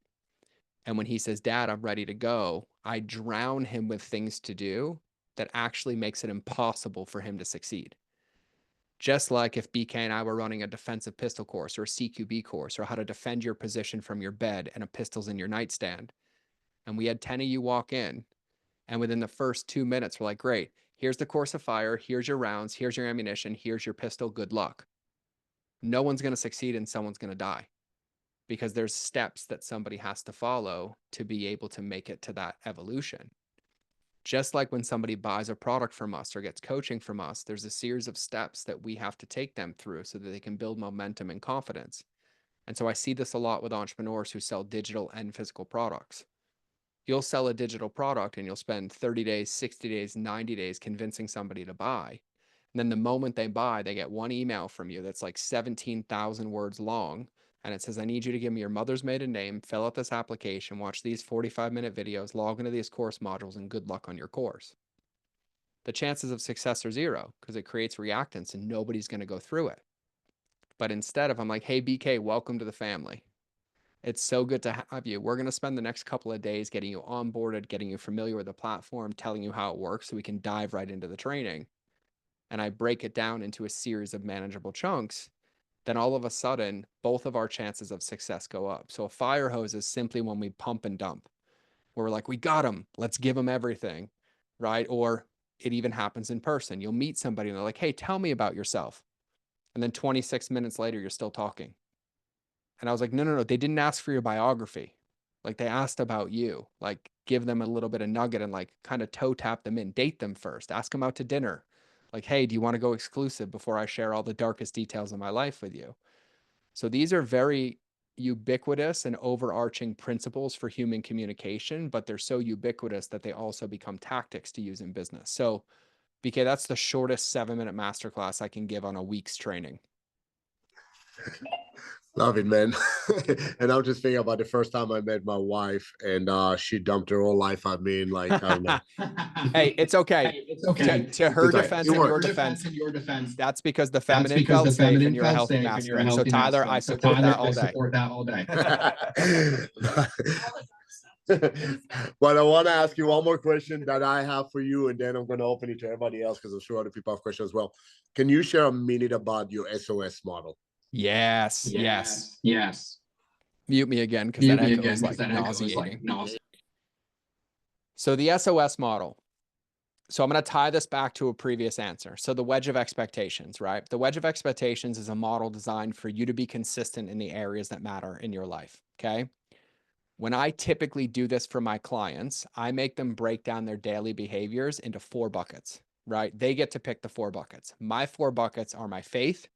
And when he says, Dad, I'm ready to go, I drown him with things to do that actually makes it impossible for him to succeed. Just like if BK and I were running a defensive pistol course or a CQB course or how to defend your position from your bed and a pistol's in your nightstand. And we had 10 of you walk in, and within the first 2 minutes, we're like, great, here's the course of fire, here's your rounds, here's your ammunition, here's your pistol, good luck. No one's going to succeed and someone's going to die because there's steps that somebody has to follow to be able to make it to that evolution. Just like when somebody buys a product from us or gets coaching from us, there's a series of steps that we have to take them through so that they can build momentum and confidence. And so I see this a lot with entrepreneurs who sell digital and physical products. You'll sell a digital product and you'll spend 30 days, 60 days, 90 days convincing somebody to buy. And then the moment they buy, they get one email from you that's like 17,000 words long. And it says, I need you to give me your mother's maiden name, fill out this application, watch these 45-minute videos, log into these course modules, and good luck on your course. The chances of success are zero because it creates reactance and nobody's going to go through it. But instead of, I'm like, hey, BK, welcome to the family. It's so good to have you. We're going to spend the next couple of days getting you onboarded, getting you familiar with the platform, telling you how it works so we can dive right into the training. And I break it down into a series of manageable chunks. Then all of a sudden, both of our chances of success go up. So a fire hose is simply when we pump and dump, where we're like, we got them, let's give them everything, right? Or it even happens in person. You'll meet somebody and they're like, hey, tell me about yourself. And then 26 minutes later, you're still talking. And I was like, no, they didn't ask for your biography. Like they asked about you, like give them a little bit of nugget and like kind of toe tap them in, date them first, ask them out to dinner. Like, hey, do you want to go exclusive before I share all the darkest details of my life with you? So these are very ubiquitous and overarching principles for human communication, but they're so ubiquitous that they also become tactics to use in business. So BK, that's the shortest 7-minute masterclass I can give on a week's training. Love it, man. And I'm just thinking about the first time I met my wife and she dumped her whole life on me. And like, I don't know. Hey, it's okay. Hey, it's okay. To her It's like, defense it and your worked. defense, that's because the That's feminine because felt the safe and feminine you're a felt healthy safe and you're a masculine. So healthy Tyler, I masculine. So support Tyler, that all I day. support that all day. But I want to ask you one more question that I have for you, and then I'm going to open it to everybody else because I'm sure other people have questions as well. Can you share a minute about your SOS model? Yes. Yes. Mute me again because that Mute me echo again is because like that echo is nauseating. like nauseating. So the SOS model. So I'm going to tie this back to a previous answer. So the wedge of expectations, right? The wedge of expectations is a model designed for you to be consistent in the areas that matter in your life. Okay. When I typically do this for my clients, I make them break down their daily behaviors into 4 buckets, right? They get to pick the 4 buckets. My 4 buckets are my faith,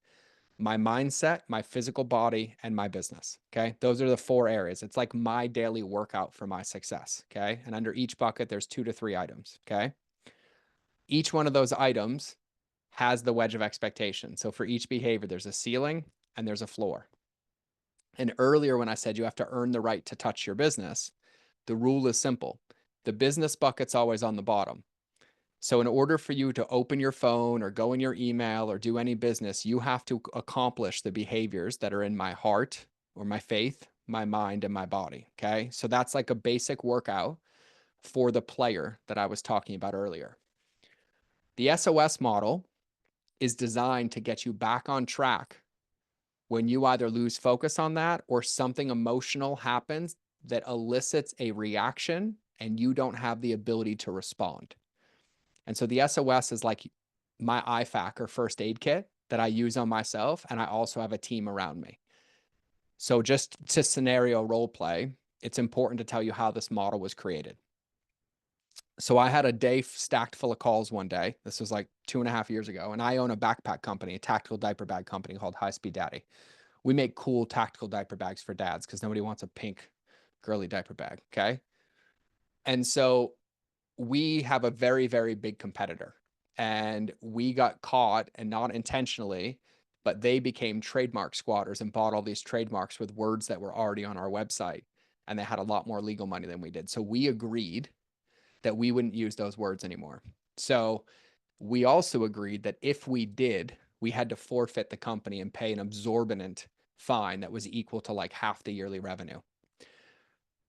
my mindset, my physical body, and my business. Okay. Those are the 4 areas. It's like my daily workout for my success. Okay. And under each bucket, there's 2 to 3 items. Okay. Each one of those items has the wedge of expectation. So for each behavior, there's a ceiling and there's a floor. And earlier, when I said you have to earn the right to touch your business, the rule is simple. The business bucket's always on the bottom. So in order for you to open your phone or go in your email or do any business, you have to accomplish the behaviors that are in my heart or my faith, my mind, and my body. Okay. So that's like a basic workout for the player that I was talking about earlier. The SOS model is designed to get you back on track when you either lose focus on that or something emotional happens that elicits a reaction and you don't have the ability to respond. And so the SOS is like my IFAC or first aid kit that I use on myself. And I also have a team around me. So just to scenario role play, it's important to tell you how this model was created. So I had a day stacked full of calls one day. This was like 2.5 years ago. And I own a backpack company, a tactical diaper bag company called High Speed Daddy. We make cool tactical diaper bags for dads because nobody wants a pink girly diaper bag. Okay. And so we have a very, very big competitor, and we got caught, and not intentionally, but they became trademark squatters and bought all these trademarks with words that were already on our website. And they had a lot more legal money than we did. So we agreed that we wouldn't use those words anymore. So we also agreed that if we did, we had to forfeit the company and pay an exorbitant fine that was equal to like half the yearly revenue.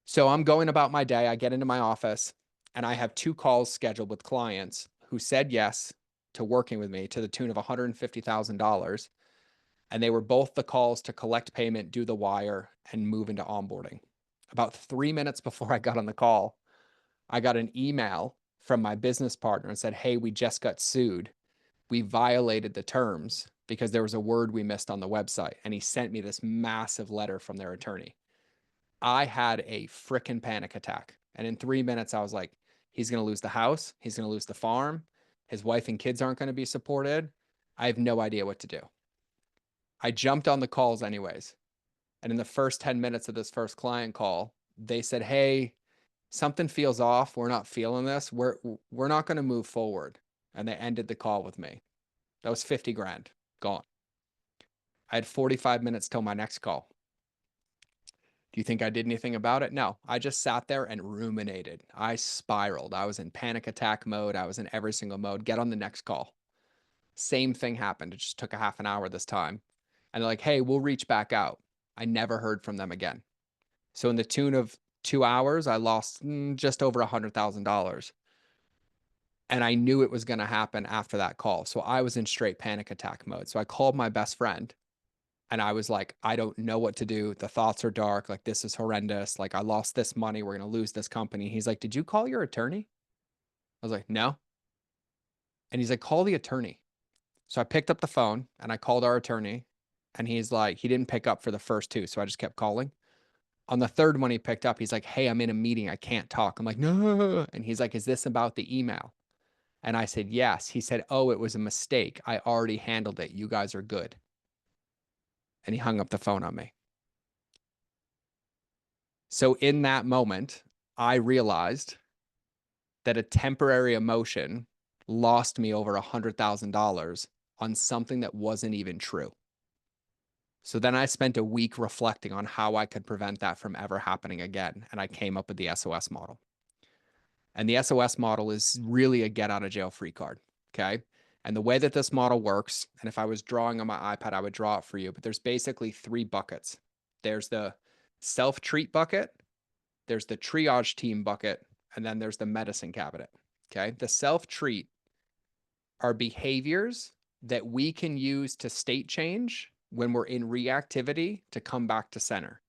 So I'm going about my day. I get into my office and I have 2 calls scheduled with clients who said yes to working with me to the tune of $150,000. And they were both the calls to collect payment, do the wire, and move into onboarding. About 3 minutes before I got on the call, I got an email from my business partner and said, hey, we just got sued. We violated the terms because there was a word we missed on the website. And he sent me this massive letter from their attorney. I had a frickin' panic attack. And in 3 minutes, I was like, he's going to lose the house. He's going to lose the farm. His wife and kids aren't going to be supported. I have no idea what to do. I jumped on the calls anyways. And in the first 10 minutes of this first client call, they said, hey, something feels off. We're not feeling this. We're not going to move forward. And they ended the call with me. That was 50 grand gone. I had 45 minutes till my next call. Do you think I did anything about it? No, I just sat there and ruminated. I spiraled. I was in panic attack mode. I was in every single mode. Get on the next call. Same thing happened. It just took a half an hour this time. And they're like, hey, we'll reach back out. I never heard from them again. So in the tune of 2 hours, I lost just over $100,000. And I knew it was going to happen after that call. So I was in straight panic attack mode. So I called my best friend. And I was like, I don't know what to do. The thoughts are dark. Like, this is horrendous. Like, I lost this money. We're going to lose this company. He's like, did you call your attorney? I was like, no. And he's like, call the attorney. So I picked up the phone and I called our attorney. And he's like, he didn't pick up for the first 2. So I just kept calling. On the third one he picked up, he's like, hey, I'm in a meeting. I can't talk. I'm like, no. And he's like, is this about the email? And I said, yes. He said, oh, it was a mistake. I already handled it. You guys are good. And he hung up the phone on me. So in that moment, I realized that a temporary emotion lost me over $100,000 on something that wasn't even true. So then I spent a week reflecting on how I could prevent that from ever happening again. And I came up with the SOS model. And the SOS model is really a get out of jail free card. Okay. And the way that this model works, and if I was drawing on my iPad, I would draw it for you, but there's basically 3 buckets. There's the self-treat bucket, there's the triage team bucket, and then there's the medicine cabinet. Okay. The self-treat are behaviors that we can use to state change when we're in reactivity to come back to center.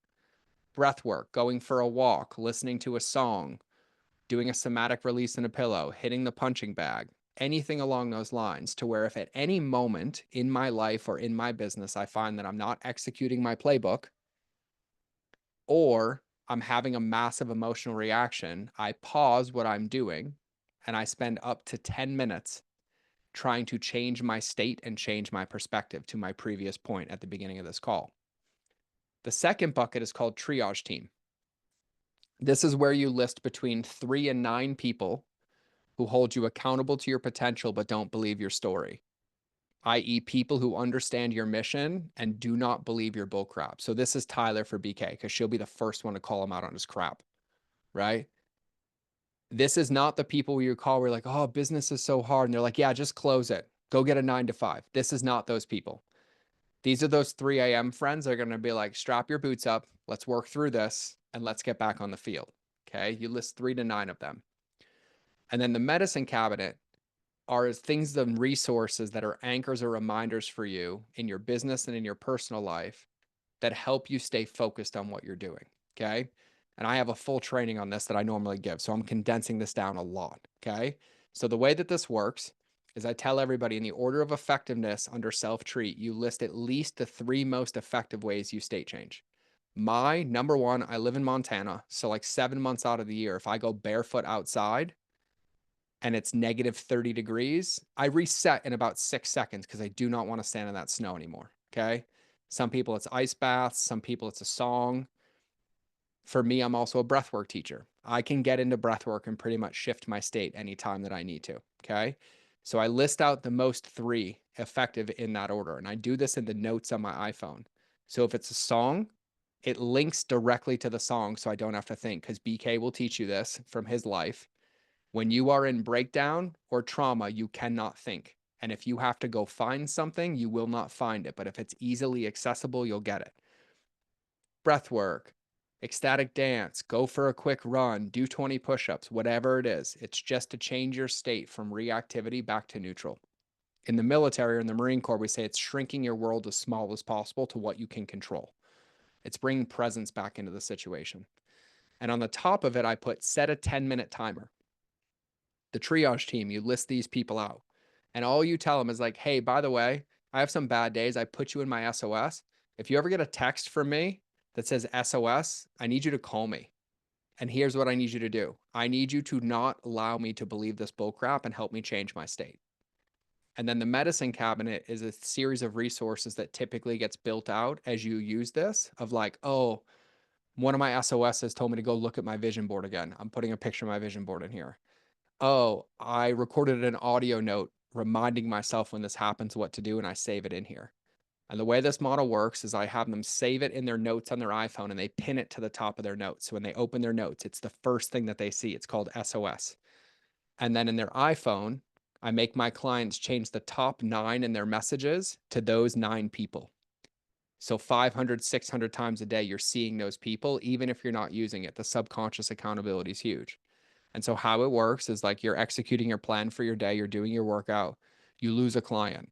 Breath work, going for a walk, listening to a song, doing a somatic release in a pillow, hitting the punching bag, anything along those lines, to where if at any moment in my life or in my business, I find that I'm not executing my playbook, or I'm having a massive emotional reaction, I pause what I'm doing and I spend up to 10 minutes trying to change my state and change my perspective to my previous point at the beginning of this call. The second bucket is called triage team. This is where you list between 3 and 9 people who hold you accountable to your potential but don't believe your story, i.e. people who understand your mission and do not believe your bullcrap. So this is Tyler for BK because she'll be the first one to call him out on his crap, right? This is not the people you call where you're like, oh, business is so hard. And they're like, yeah, just close it. Go get a 9 to 5. This is not those people. These are those 3 a.m. friends that are going to be like, strap your boots up. Let's work through this and let's get back on the field. Okay. You list 3 to 9 of them. And then the medicine cabinet are things and resources that are anchors or reminders for you in your business and in your personal life that help you stay focused on what you're doing. Okay. And I have a full training on this that I normally give. So I'm condensing this down a lot. Okay. So the way that this works is I tell everybody in the order of effectiveness under self-treat, you list at least the 3 most effective ways you state change. My number one, I live in Montana. So like 7 months out of the year, if I go barefoot outside and it's negative 30 degrees, I reset in about 6 seconds because I do not want to stand in that snow anymore. Okay. Some people it's ice baths. Some people it's a song. For me, I'm also a breathwork teacher. I can get into breathwork and pretty much shift my state anytime that I need to. Okay. So I list out the most 3 effective in that order. And I do this in the notes on my iPhone. So if it's a song, it links directly to the song. So I don't have to think, because BK will teach you this from his life. When you are in breakdown or trauma, you cannot think. And if you have to go find something, you will not find it. But if it's easily accessible, you'll get it. Breath work, ecstatic dance, go for a quick run, do 20 push-ups, whatever it is. It's just to change your state from reactivity back to neutral. In the military or in the Marine Corps, we say it's shrinking your world as small as possible to what you can control. It's bringing presence back into the situation. And on the top of it, I put set a 10-minute timer. The triage team, you list these people out. And all you tell them is like, hey, by the way, I have some bad days. I put you in my SOS. If you ever get a text from me that says SOS, I need you to call me. And here's what I need you to do. I need you to not allow me to believe this bullcrap and help me change my state. And then the medicine cabinet is a series of resources that typically gets built out as you use this, of like, oh, one of my SOSs told me to go look at my vision board again. I'm putting a picture of my vision board in here. Oh, I recorded an audio note reminding myself when this happens what to do, and I save it in here. And the way this model works is I have them save it in their notes on their iPhone and they pin it to the top of their notes. So when they open their notes, it's the first thing that they see. It's called SOS. And then in their iPhone, I make my clients change the top 9 in their messages to those 9 people. So 500, 600 times a day, you're seeing those people, even if you're not using it. The subconscious accountability is huge. And so how it works is like you're executing your plan for your day, you're doing your workout, you lose a client,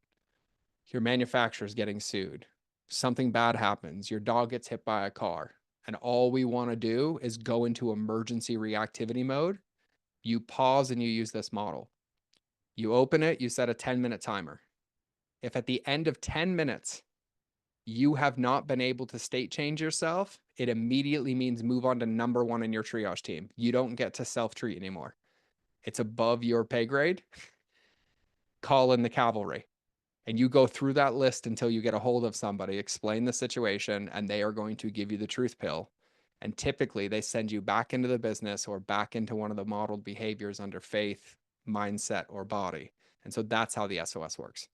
your manufacturer's getting sued, something bad happens, your dog gets hit by a car, and all we want to do is go into emergency reactivity mode. You pause and you use this model. You open it, you set a 10-minute timer. If at the end of 10 minutes, you have not been able to state change yourself, it immediately means move on to number 1 in your triage team. You don't get to self-treat anymore. It's above your pay grade. Call in the cavalry. And you go through that list until you get a hold of somebody, explain the situation, and they are going to give you the truth pill. And typically they send you back into the business or back into one of the modeled behaviors under faith, mindset, or body. And so that's how the SOS works.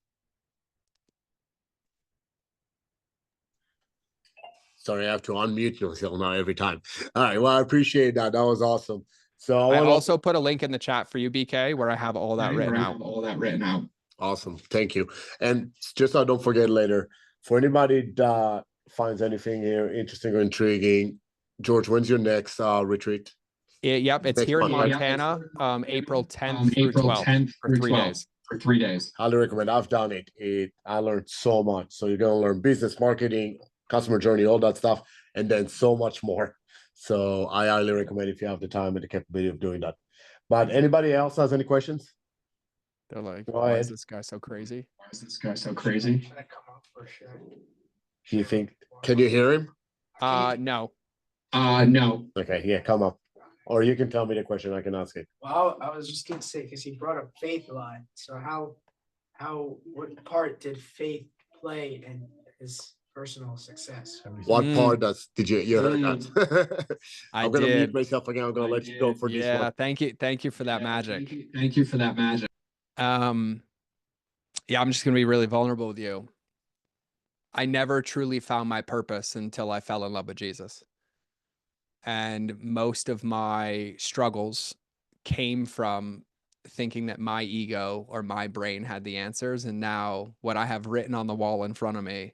Sorry, I have to unmute yourself now every time. All right. Well, I appreciate that. That was awesome. So I also put a link in the chat for you, BK, where I have all that written out. Awesome. Thank you. And just so I don't forget later, for anybody that finds anything here interesting or intriguing, George, when's your next retreat? Yep, it's here in Montana, April 10th through 12th for 3 days. For 3 days. Highly recommend. I've done it. I learned so much. So you're gonna learn business, marketing, customer journey, all that stuff, and then so much more. So I highly recommend if you have the time and the capability of doing that. But anybody else has any questions? They're like, Go why ahead. is this guy so crazy? Why is this guy so crazy? Do you think? Can you hear him? No. No. Okay, yeah, come up. Or you can tell me the question. I can ask it. Well, I was just gonna say, because he brought up faith a lot. So what part did faith play in his personal success? What part did you heard that? I'm gonna did. mute myself again. I'm gonna let you go for this one. Thank you for that magic. Thank you for that magic. Yeah, I'm just gonna be really vulnerable with you. I never truly found my purpose until I fell in love with Jesus. And most of my struggles came from thinking that my ego or my brain had the answers. And now what I have written on the wall in front of me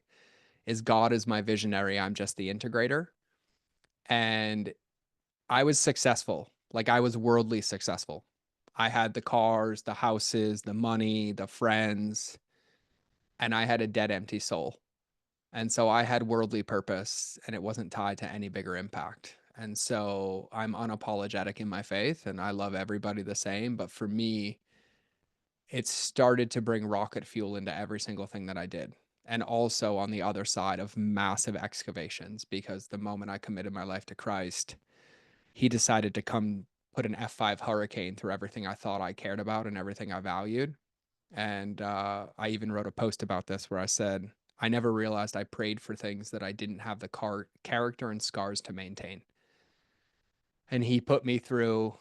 is God is my visionary. I'm just the integrator. And I was successful. Like I was worldly successful. I had the cars, the houses, the money, the friends, and I had a dead, empty soul. And so I had worldly purpose and it wasn't tied to any bigger impact. And so I'm unapologetic in my faith and I love everybody the same. But for me, it started to bring rocket fuel into every single thing that I did. And also on the other side of massive excavations, because the moment I committed my life to Christ, he decided to come put an F5 hurricane through everything I thought I cared about and everything I valued. And I even wrote a post about this where I said, I never realized I prayed for things that I didn't have the character and scars to maintain. And he put me through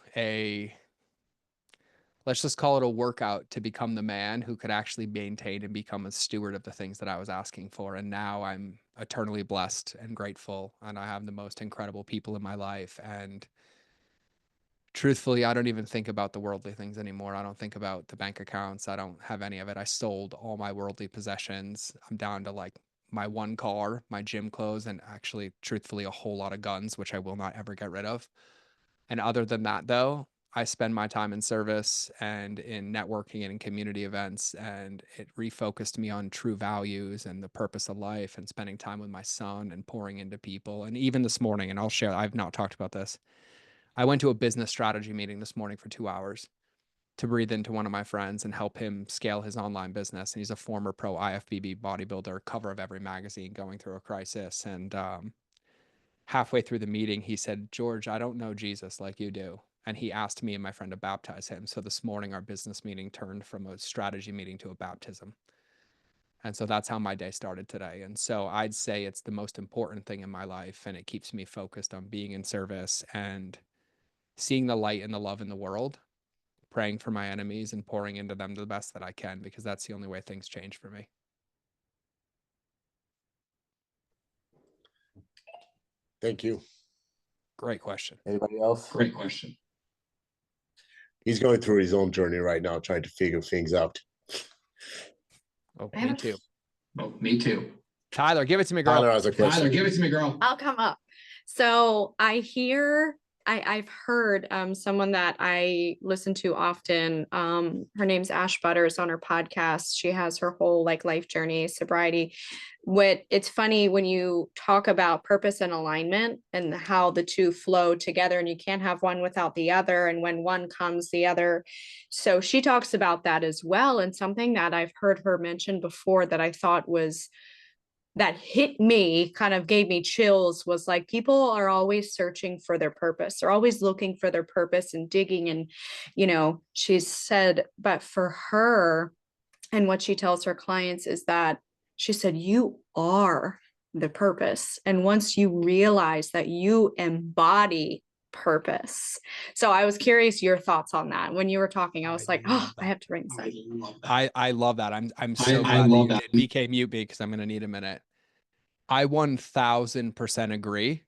let's just call it a workout to become the man who could actually maintain and become a steward of the things that I was asking for. And now I'm eternally blessed and grateful. And I have the most incredible people in my life. And truthfully, I don't even think about the worldly things anymore. I don't think about the bank accounts. I don't have any of it. I sold all my worldly possessions. I'm down to like my one car, my gym clothes, and actually, truthfully, a whole lot of guns, which I will not ever get rid of. And other than that, though, I spend my time in service and in networking and in community events, and it refocused me on true values and the purpose of life and spending time with my son and pouring into people. And even this morning, and I'll share, I've not talked about this. I went to a business strategy meeting this morning for 2 hours to breathe into one of my friends and help him scale his online business. And he's a former pro IFBB bodybuilder, cover of every magazine, going through a crisis. And halfway through the meeting, he said, George, I don't know Jesus like you do. And he asked me and my friend to baptize him. So this morning, our business meeting turned from a strategy meeting to a baptism. And so that's how my day started today. And so I'd say it's the most important thing in my life. And it keeps me focused on being in service and seeing the light and the love in the world, praying for my enemies and pouring into them the best that I can, because that's the only way things change for me. Thank you. Great question. Anybody else? Great question. He's going through his own journey right now, trying to figure things out. Oh, me too. Oh, me too. Tyler, give it to me, girl. Tyler has a question. Tyler, give it to me, girl. I'll come up. So I've heard someone that I listen to often. Her name's Ash Butters on her podcast. She has her whole like life journey, sobriety. It's funny when you talk about purpose and alignment and how the two flow together, and you can't have one without the other. And when one comes, the other. So she talks about that as well. And something that I've heard her mention before that I thought that hit me, kind of gave me chills, was like, people are always searching for their purpose. They're always looking for their purpose and digging. And, she said, but for her, and what she tells her clients is that she said, you are the purpose. And once you realize that you embody purpose. So I was curious your thoughts on that. When you were talking, I was like, oh, I have to bring this up. I love that. I'm so I glad love that that. you did BK mute me, because I'm going to need a minute. I 1000% agree.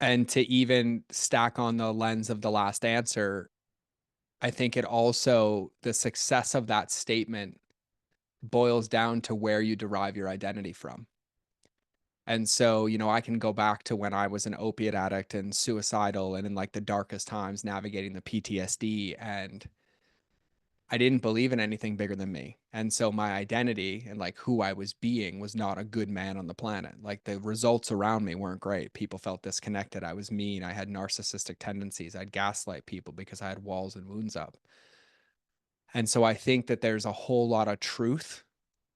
And to even stack on the lens of the last answer, I think it also, the success of that statement boils down to where you derive your identity from. And so, I can go back to when I was an opiate addict and suicidal and in like the darkest times navigating the PTSD, and I didn't believe in anything bigger than me. And so my identity and like who I was being was not a good man on the planet. Like the results around me weren't great. People felt disconnected. I was mean. I had narcissistic tendencies. I'd gaslight people because I had walls and wounds up. And so I think that there's a whole lot of truth,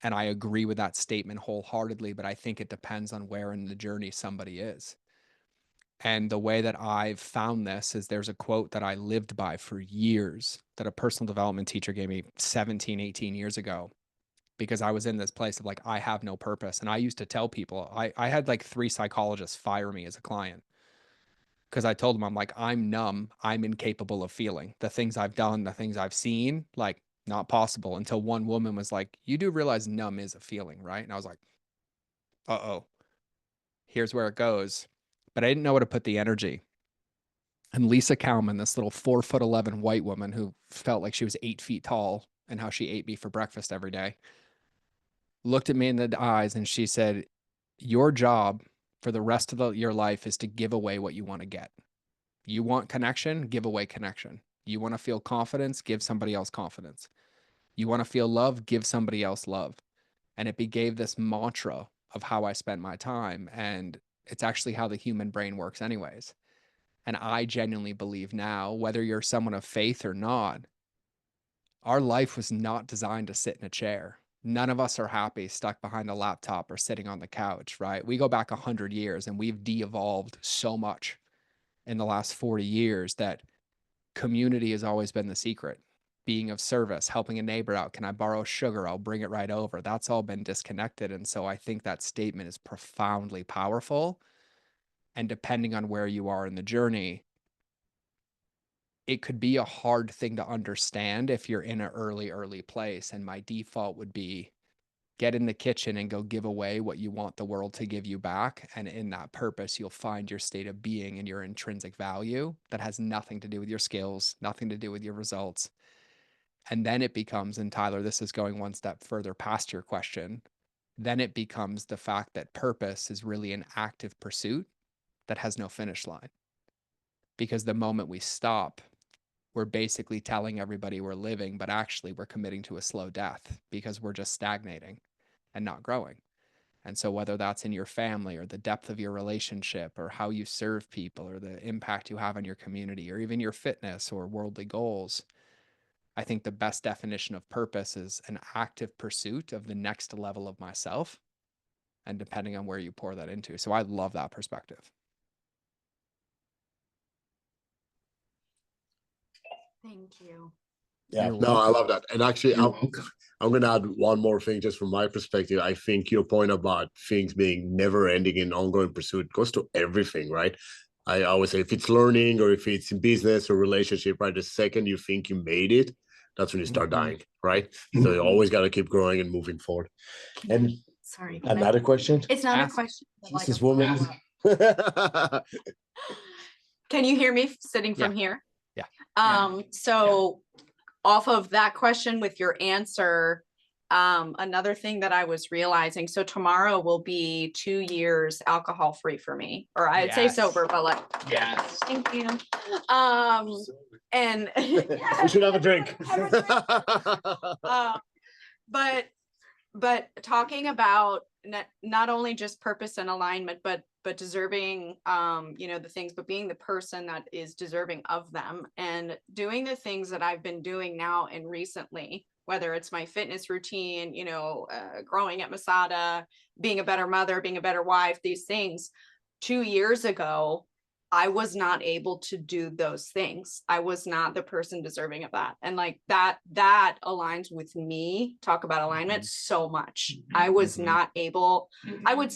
and I agree with that statement wholeheartedly, but I think it depends on where in the journey somebody is. And the way that I've found this is, there's a quote that I lived by for years that a personal development teacher gave me 17, 18 years ago, because I was in this place of like, I have no purpose. And I used to tell people, I had like 3 psychologists fire me as a client, because I told them, I'm like, I'm numb. I'm incapable of feeling the things I've done, the things I've seen, like not possible, until one woman was like, you do realize numb is a feeling, right? And I was like, uh-oh, here's where it goes. But I didn't know where to put the energy. And Lisa Kalman, this little 4'11" white woman who felt like she was 8 feet tall, and how she ate me for breakfast every day, looked at me in the eyes and she said, your job for the rest of your life is to give away what you want to get. You want connection, give away connection. You want to feel confidence, give somebody else confidence. You want to feel love, give somebody else love. And it gave this mantra of how I spent my time. And it's actually how the human brain works anyways. And I genuinely believe now, whether you're someone of faith or not, Our life was not designed to sit in a chair. None of us are happy stuck behind a laptop or sitting on the couch, right? We go back 100 years and we've de-evolved so much in the last 40 years that community has always been the secret. Being of service, helping a neighbor out. Can I borrow sugar? I'll bring it right over. That's all been disconnected. And so I think that statement is profoundly powerful. And depending on where you are in the journey, it could be a hard thing to understand if you're in an early place. And my default would be get in the kitchen and go give away what you want the world to give you back. And in that purpose, you'll find your state of being and your intrinsic value that has nothing to do with your skills, nothing to do with your results. And then it becomes, and Tyler, this is going one step further past your question, then it becomes the fact that purpose is really an active pursuit that has no finish line. Because the moment we stop, we're basically telling everybody we're living, but actually we're committing to a slow death because we're just stagnating and not growing. And so whether that's in your family or the depth of your relationship or how you serve people or the impact you have on your community or even your fitness or worldly goals, I think the best definition of purpose is an active pursuit of the next level of myself, and depending on where you pour that into. So I love that perspective. Thank you. Yeah, You're no, I welcome. love that. And actually, I'm going to add one more thing just from my perspective. I think your point about things being never ending in ongoing pursuit goes to everything, right? I always say if it's learning or if it's in business or relationship, right? The second you think you made it, that's when you start dying, right? So you always got to keep growing and moving forward. And Sorry. another question? It's not Ask. a question. but like Jesus, a woman. follow-up. Can you hear me sitting from Yeah. here? Yeah. So off of that question with your answer, another thing that I was realizing, so tomorrow will be 2 years alcohol free for me, or I'd say Yes. sober, but like, Yes. thank you. And We should have a drink. But talking about not only just purpose and alignment, but deserving, the things, but being the person that is deserving of them and doing the things that I've been doing now and recently, whether it's my fitness routine, growing at Masada, being a better mother, being a better wife, these things. 2 years ago, I was not able to do those things. I was not the person deserving of that. And like that aligns with me. Talk about alignment so much. I was not able, I would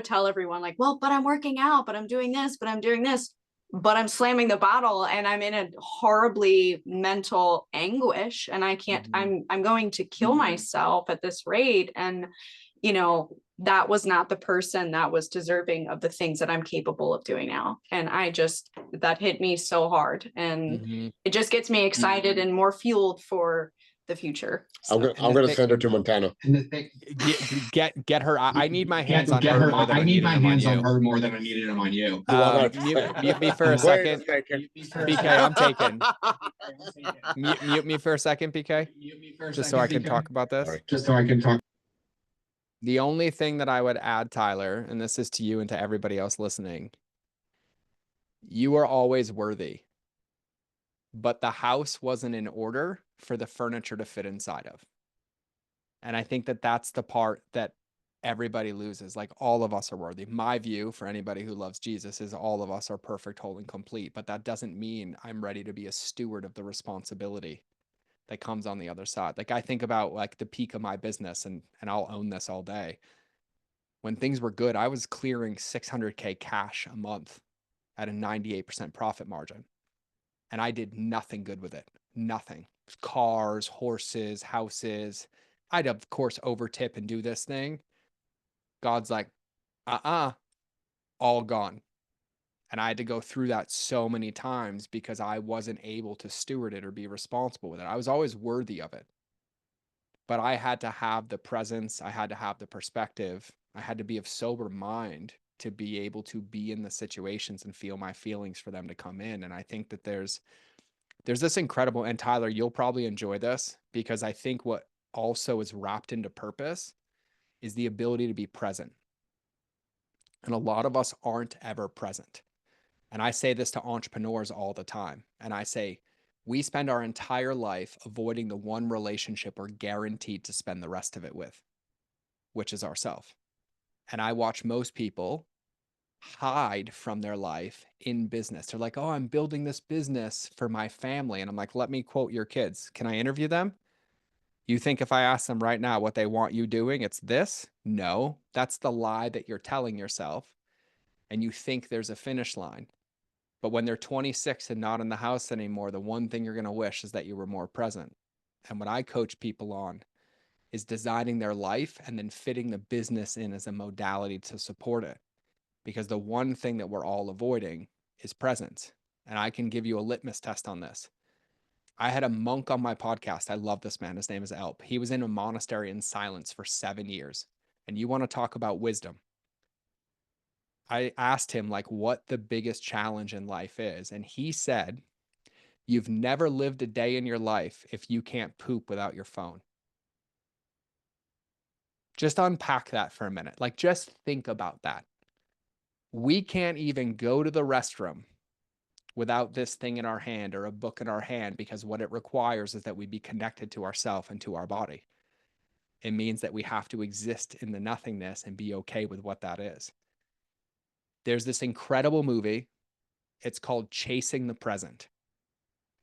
tell everyone like, well, but I'm working out, but I'm doing this, but I'm doing this, but I'm slamming the bottle and I'm in a horribly mental anguish and I can't, I'm going to kill myself at this rate. And, that was not the person that was deserving of the things that I'm capable of doing now. And that hit me so hard. And it just gets me excited and more fueled for the future. I'm gonna send her to Montana. And the thing, Get her. I need my hands on get her her. more than I I'm need needing my them on hands on you. her more than I needed them on you. Mute me for a Wait second. second. BK, I'm taken. Mute me for a second, BK, just so I can talk about this. Sorry. Just so I can talk. The only thing that I would add, Tyler, and this is to you and to everybody else listening, you are always worthy, but the house wasn't in order for the furniture to fit inside of. And I think that that's the part that everybody loses. Like all of us are worthy. My view for anybody who loves Jesus is all of us are perfect, whole, and complete, but that doesn't mean I'm ready to be a steward of the responsibility that comes on the other side. Like I think about like the peak of my business, and I'll own this all day. When things were good, I was clearing 600K cash a month at a 98% profit margin. And I did nothing good with it. Nothing. Cars, horses, houses. I'd of course overtip and do this thing. God's like, all gone. And I had to go through that so many times because I wasn't able to steward it or be responsible with it. I was always worthy of it. But I had to have the presence. I had to have the perspective. I had to be of sober mind to be able to be in the situations and feel my feelings for them to come in. And I think that there's this incredible, and Tyler, you'll probably enjoy this because I think what also is wrapped into purpose is the ability to be present. And a lot of us aren't ever present. And I say this to entrepreneurs all the time. And I say, We spend our entire life avoiding the one relationship we're guaranteed to spend the rest of it with, which is ourself. And I watch most people hide from their life in business. They're like, oh, I'm building this business for my family. And I'm like, let me quote your kids. Can I interview them? You think if I ask them right now what they want you doing, it's this? No, that's the lie that you're telling yourself. And you think there's a finish line. But when they're 26 and not in the house anymore, the one thing you're going to wish is that you were more present. And what I coach people on is designing their life and then fitting the business in as a modality to support it. Because the one thing that we're all avoiding is presence. And I can give you a litmus test on this. I had a monk on my podcast. I love this man. His name is Elp. He was in a monastery in silence for 7 years. And you want to talk about wisdom. I asked him like what the biggest challenge in life is. And he said, you've never lived a day in your life if you can't poop without your phone. Just unpack that for a minute. Like just think about that. We can't even go to the restroom without this thing in our hand or a book in our hand, because what it requires is that we be connected to ourself and to our body. It means that we have to exist in the nothingness and be okay with what that is. There's this incredible movie. It's called Chasing the Present.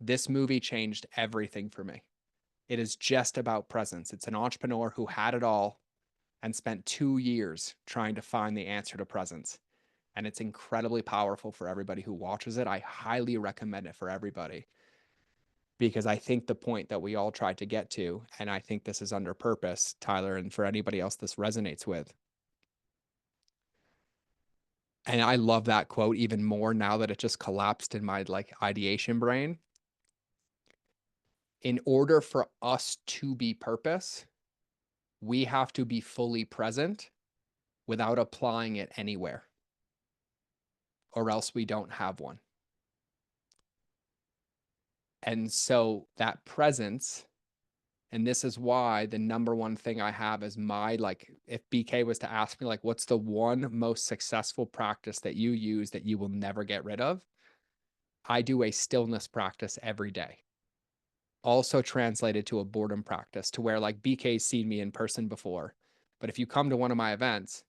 This movie changed everything for me. It is just about presence. It's an entrepreneur who had it all and spent 2 years trying to find the answer to presence. And it's incredibly powerful for everybody who watches it. I highly recommend it for everybody, because I think the point that we all tried to get to, and I think this is under purpose, Tyler, and for anybody else this resonates with. And I love that quote even more now that it just collapsed in my like ideation brain. In order for us to be purpose, we have to be fully present without applying it anywhere, or else we don't have one. And so that presence, and this is why the number one thing I have is my, like, if BK was to ask me, like, what's the one most successful practice that you use that you will never get rid of? I do a stillness practice every day. Also translated to a boredom practice, to where like BK's seen me in person before. But if you come to one of my events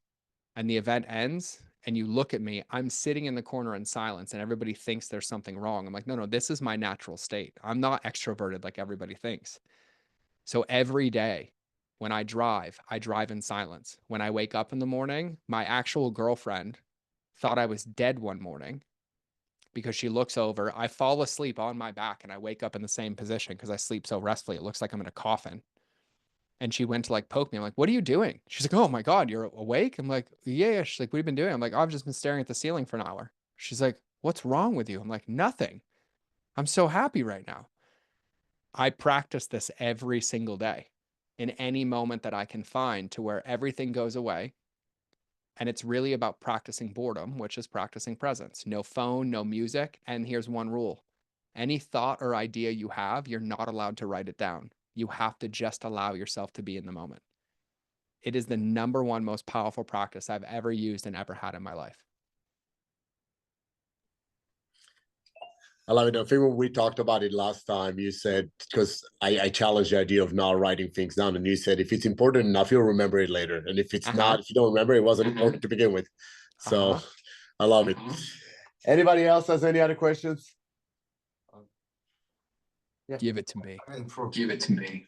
and the event ends and you look at me, I'm sitting in the corner in silence and everybody thinks there's something wrong. I'm like, no, this is my natural state. I'm not extroverted like everybody thinks. So every day when I drive in silence. When I wake up in the morning, my actual girlfriend thought I was dead one morning because she looks over. I fall asleep on my back and I wake up in the same position because I sleep so restfully. It looks like I'm in a coffin. And she went to like poke me. I'm like, what are you doing? She's like, oh my God, you're awake? I'm like, yeah. She's like, what have you been doing? I'm like, oh, I've just been staring at the ceiling for an hour. She's like, what's wrong with you? I'm like, nothing. I'm so happy right now. I practice this every single day in any moment that I can find, to where everything goes away. And it's really about practicing boredom, which is practicing presence. No phone, no music. And here's one rule. Any thought or idea you have, you're not allowed to write it down. You have to just allow yourself to be in the moment. It is the number one most powerful practice I've ever used and ever had in my life. I love it. I think when we talked about it last time, you said, because I challenged the idea of not writing things down, and you said, if it's important enough, you'll remember it later. And if it's not, if you don't remember, it wasn't important to begin with. So I love it. Anybody else has any other questions? Yeah. Give it to me. Give it to me.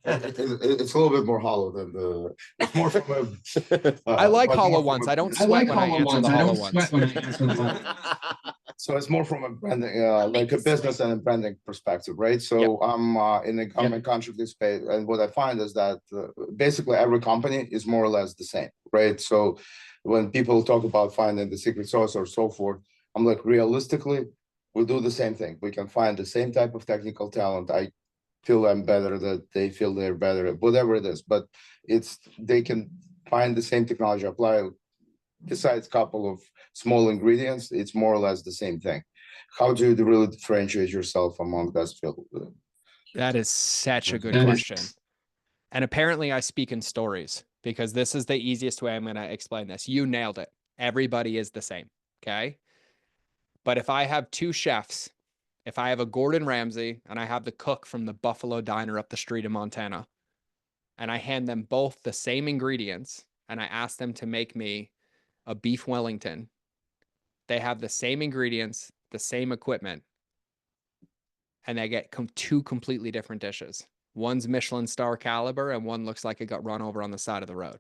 It's a little bit more hollow than the. It's more from a. I like but hollow more from ones. a- I don't I sweat like when I hollow answer ones. the I hollow don't ones. sweat when I answer the So it's more from a branding, like a business and a branding perspective, right? So I'm I'm in contract space, and what I find is that basically every company is more or less the same, right? So when people talk about finding the secret sauce or so forth, I'm like, realistically, we do the same thing. We can find the same type of technical talent. I feel I'm better, that they feel they're better, whatever it is, but they can find the same technology, apply. Besides a couple of small ingredients, it's more or less the same thing. How do you really differentiate yourself among that field? That is such a good That question. is- And apparently I speak in stories, because this is the easiest way I'm going to explain this. You nailed it. Everybody is the same. Okay. But if I have two chefs If I have a Gordon Ramsay and I have the cook from the Buffalo Diner up the street in Montana, and I hand them both the same ingredients and I ask them to make me a beef Wellington, they have the same ingredients, the same equipment, and they get two completely different dishes. One's Michelin star caliber and one looks like it got run over on the side of the road.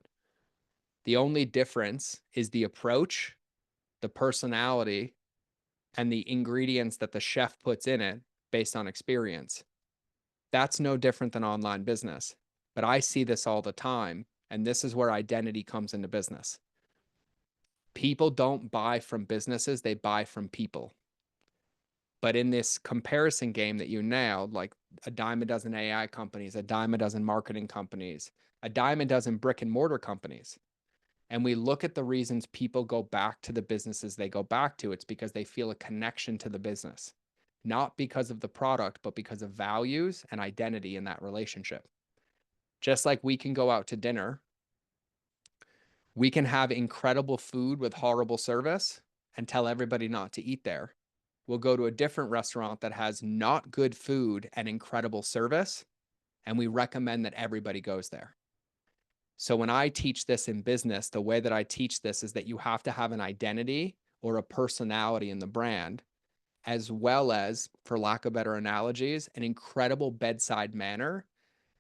The only difference is the approach, the personality, and the ingredients that the chef puts in it based on experience. That's no different than online business. But I see this all the time, and this is where identity comes into business. People don't buy from businesses, they buy from people. But in this comparison game that you nailed, like a dime a dozen AI companies, a dime a dozen marketing companies, a dime a dozen brick and mortar companies, and we look at the reasons people go back to the businesses they go back to, it's because they feel a connection to the business, not because of the product, but because of values and identity in that relationship. Just like we can go out to dinner, we can have incredible food with horrible service and tell everybody not to eat there. We'll go to a different restaurant that has not good food and incredible service, and we recommend that everybody goes there. So when I teach this in business, the way that I teach this is that you have to have an identity or a personality in the brand, as well as, for lack of better analogies, an incredible bedside manner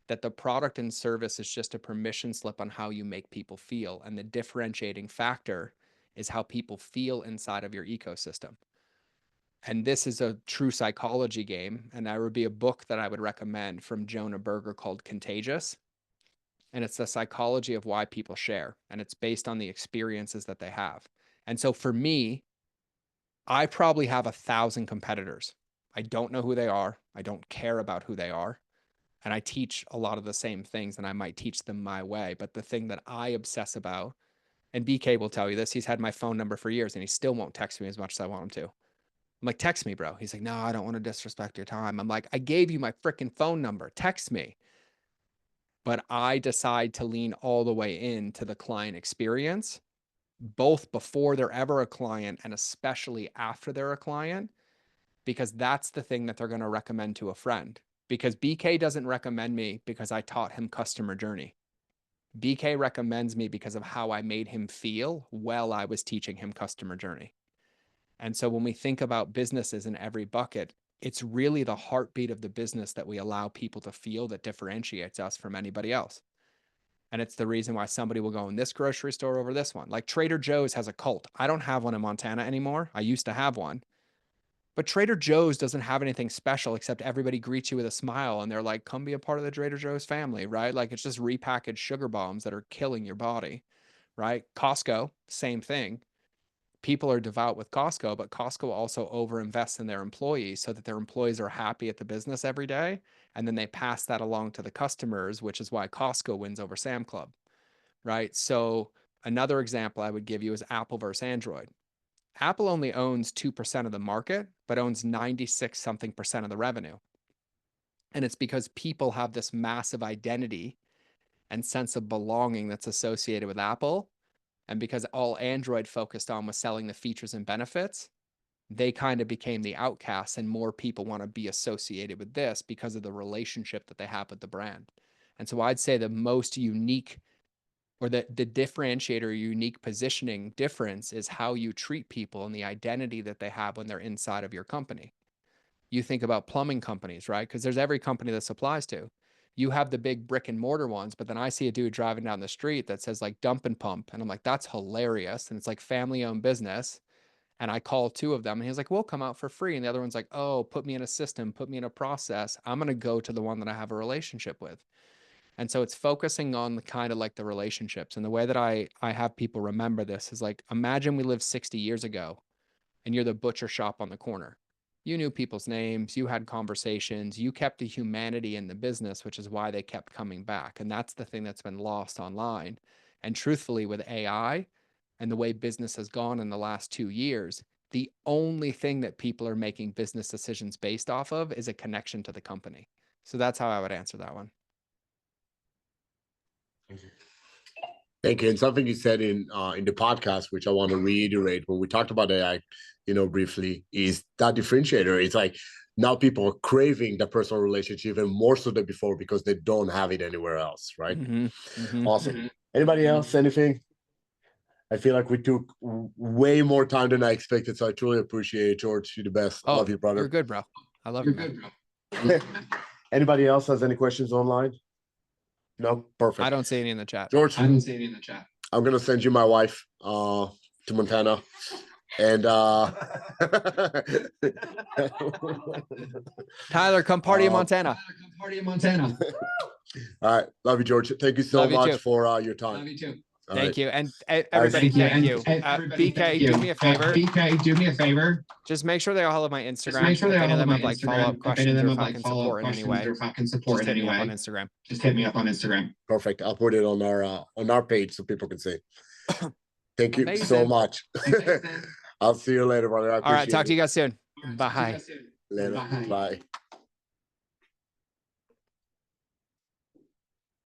that the product and service is just a permission slip on how you make people feel. And the differentiating factor is how people feel inside of your ecosystem. And this is a true psychology game. And there would be a book that I would recommend from Jonah Berger called Contagious. And it's the psychology of why people share. And it's based on the experiences that they have. And so for me, I probably have 1,000 competitors. I don't know who they are. I don't care about who they are. And I teach a lot of the same things, and I might teach them my way. But the thing that I obsess about, and BK will tell you this, he's had my phone number for years and he still won't text me as much as I want him to. I'm like, text me, bro. He's like, no, I don't want to disrespect your time. I'm like, I gave you my freaking phone number. Text me. But I decide to lean all the way into the client experience, both before they're ever a client and especially after they're a client, because that's the thing that they're going to recommend to a friend. Because BK doesn't recommend me because I taught him customer journey. BK recommends me because of how I made him feel while I was teaching him customer journey. And so when we think about businesses in every bucket, it's really the heartbeat of the business that we allow people to feel that differentiates us from anybody else. And it's the reason why somebody will go in this grocery store over this one. Like Trader Joe's has a cult. I don't have one in Montana anymore. I used to have one. But Trader Joe's doesn't have anything special except everybody greets you with a smile and they're like, come be a part of the Trader Joe's family, right? Like it's just repackaged sugar bombs that are killing your body, right? Costco, same thing. People are devout with Costco, but Costco also overinvests in their employees so that their employees are happy at the business every day. And then they pass that along to the customers, which is why Costco wins over Sam Club, right? So another example I would give you is Apple versus Android. Apple only owns 2% of the market, but owns 96 something percent of the revenue. And it's because people have this massive identity and sense of belonging that's associated with Apple. And because all Android focused on was selling the features and benefits, they kind of became the outcasts, and more people want to be associated with this because of the relationship that they have with the brand. And so I'd say the most unique, or the differentiator, unique positioning difference is how you treat people and the identity that they have when they're inside of your company. You think about plumbing companies, right? Because there's every company this applies to. You have the big brick and mortar ones, but then I see a dude driving down the street that says like dump and pump. And I'm like, that's hilarious. And it's like family owned business. And I call two of them and he's like, we'll come out for free. And the other one's like, oh, put me in a system, put me in a process. I'm going to go to the one that I have a relationship with. And so it's focusing on the kind of like the relationships. And the way that I have people remember this is like, imagine we lived 60 years ago and you're the butcher shop on the corner. You knew people's names, you had conversations, you kept the humanity in the business, which is why they kept coming back. And that's the thing that's been lost online. And truthfully, with AI and the way business has gone in the last 2 years, the only thing that people are making business decisions based off of is a connection to the company. So that's how I would answer that one. Thank you. And something you said in the podcast, which I want to reiterate when we talked about AI, briefly, is that differentiator. It's like now people are craving the personal relationship even more so than before because they don't have it anywhere else, right? Awesome. Anybody else? Anything? I feel like we took way more time than I expected, so I truly appreciate it, George. You're the best. Oh, Love you, brother. You're good, bro. I love You're you, man. good, bro. Anybody else has any questions online? No? Perfect. I don't see any in the chat. George, I didn't see any in the chat. I'm gonna send you my wife to Montana. And Tyler, come party in Montana. Come party in Montana. all right. Love you, George. Thank you so Love you much too. for your time. Love you too. All Thank right. you. And everybody, Thank thank you. And everybody, BK, thank you. do me a favor. BK, do me a favor. Just make sure they all have my Instagram. Make sure if they all any of have them my have like follow-up Instagram. If any questions of them or have if I like can follow-up support in any questions way, or if I can just support in hit any me up on way, Instagram. just hit me up on Instagram. Perfect. I'll put it on our page so people can see. Thank you so Amazing. much. I'll see you later, brother. I All right. appreciate Talk to it. you guys soon. Talk to you Bye. guys soon. Later. Bye. Bye.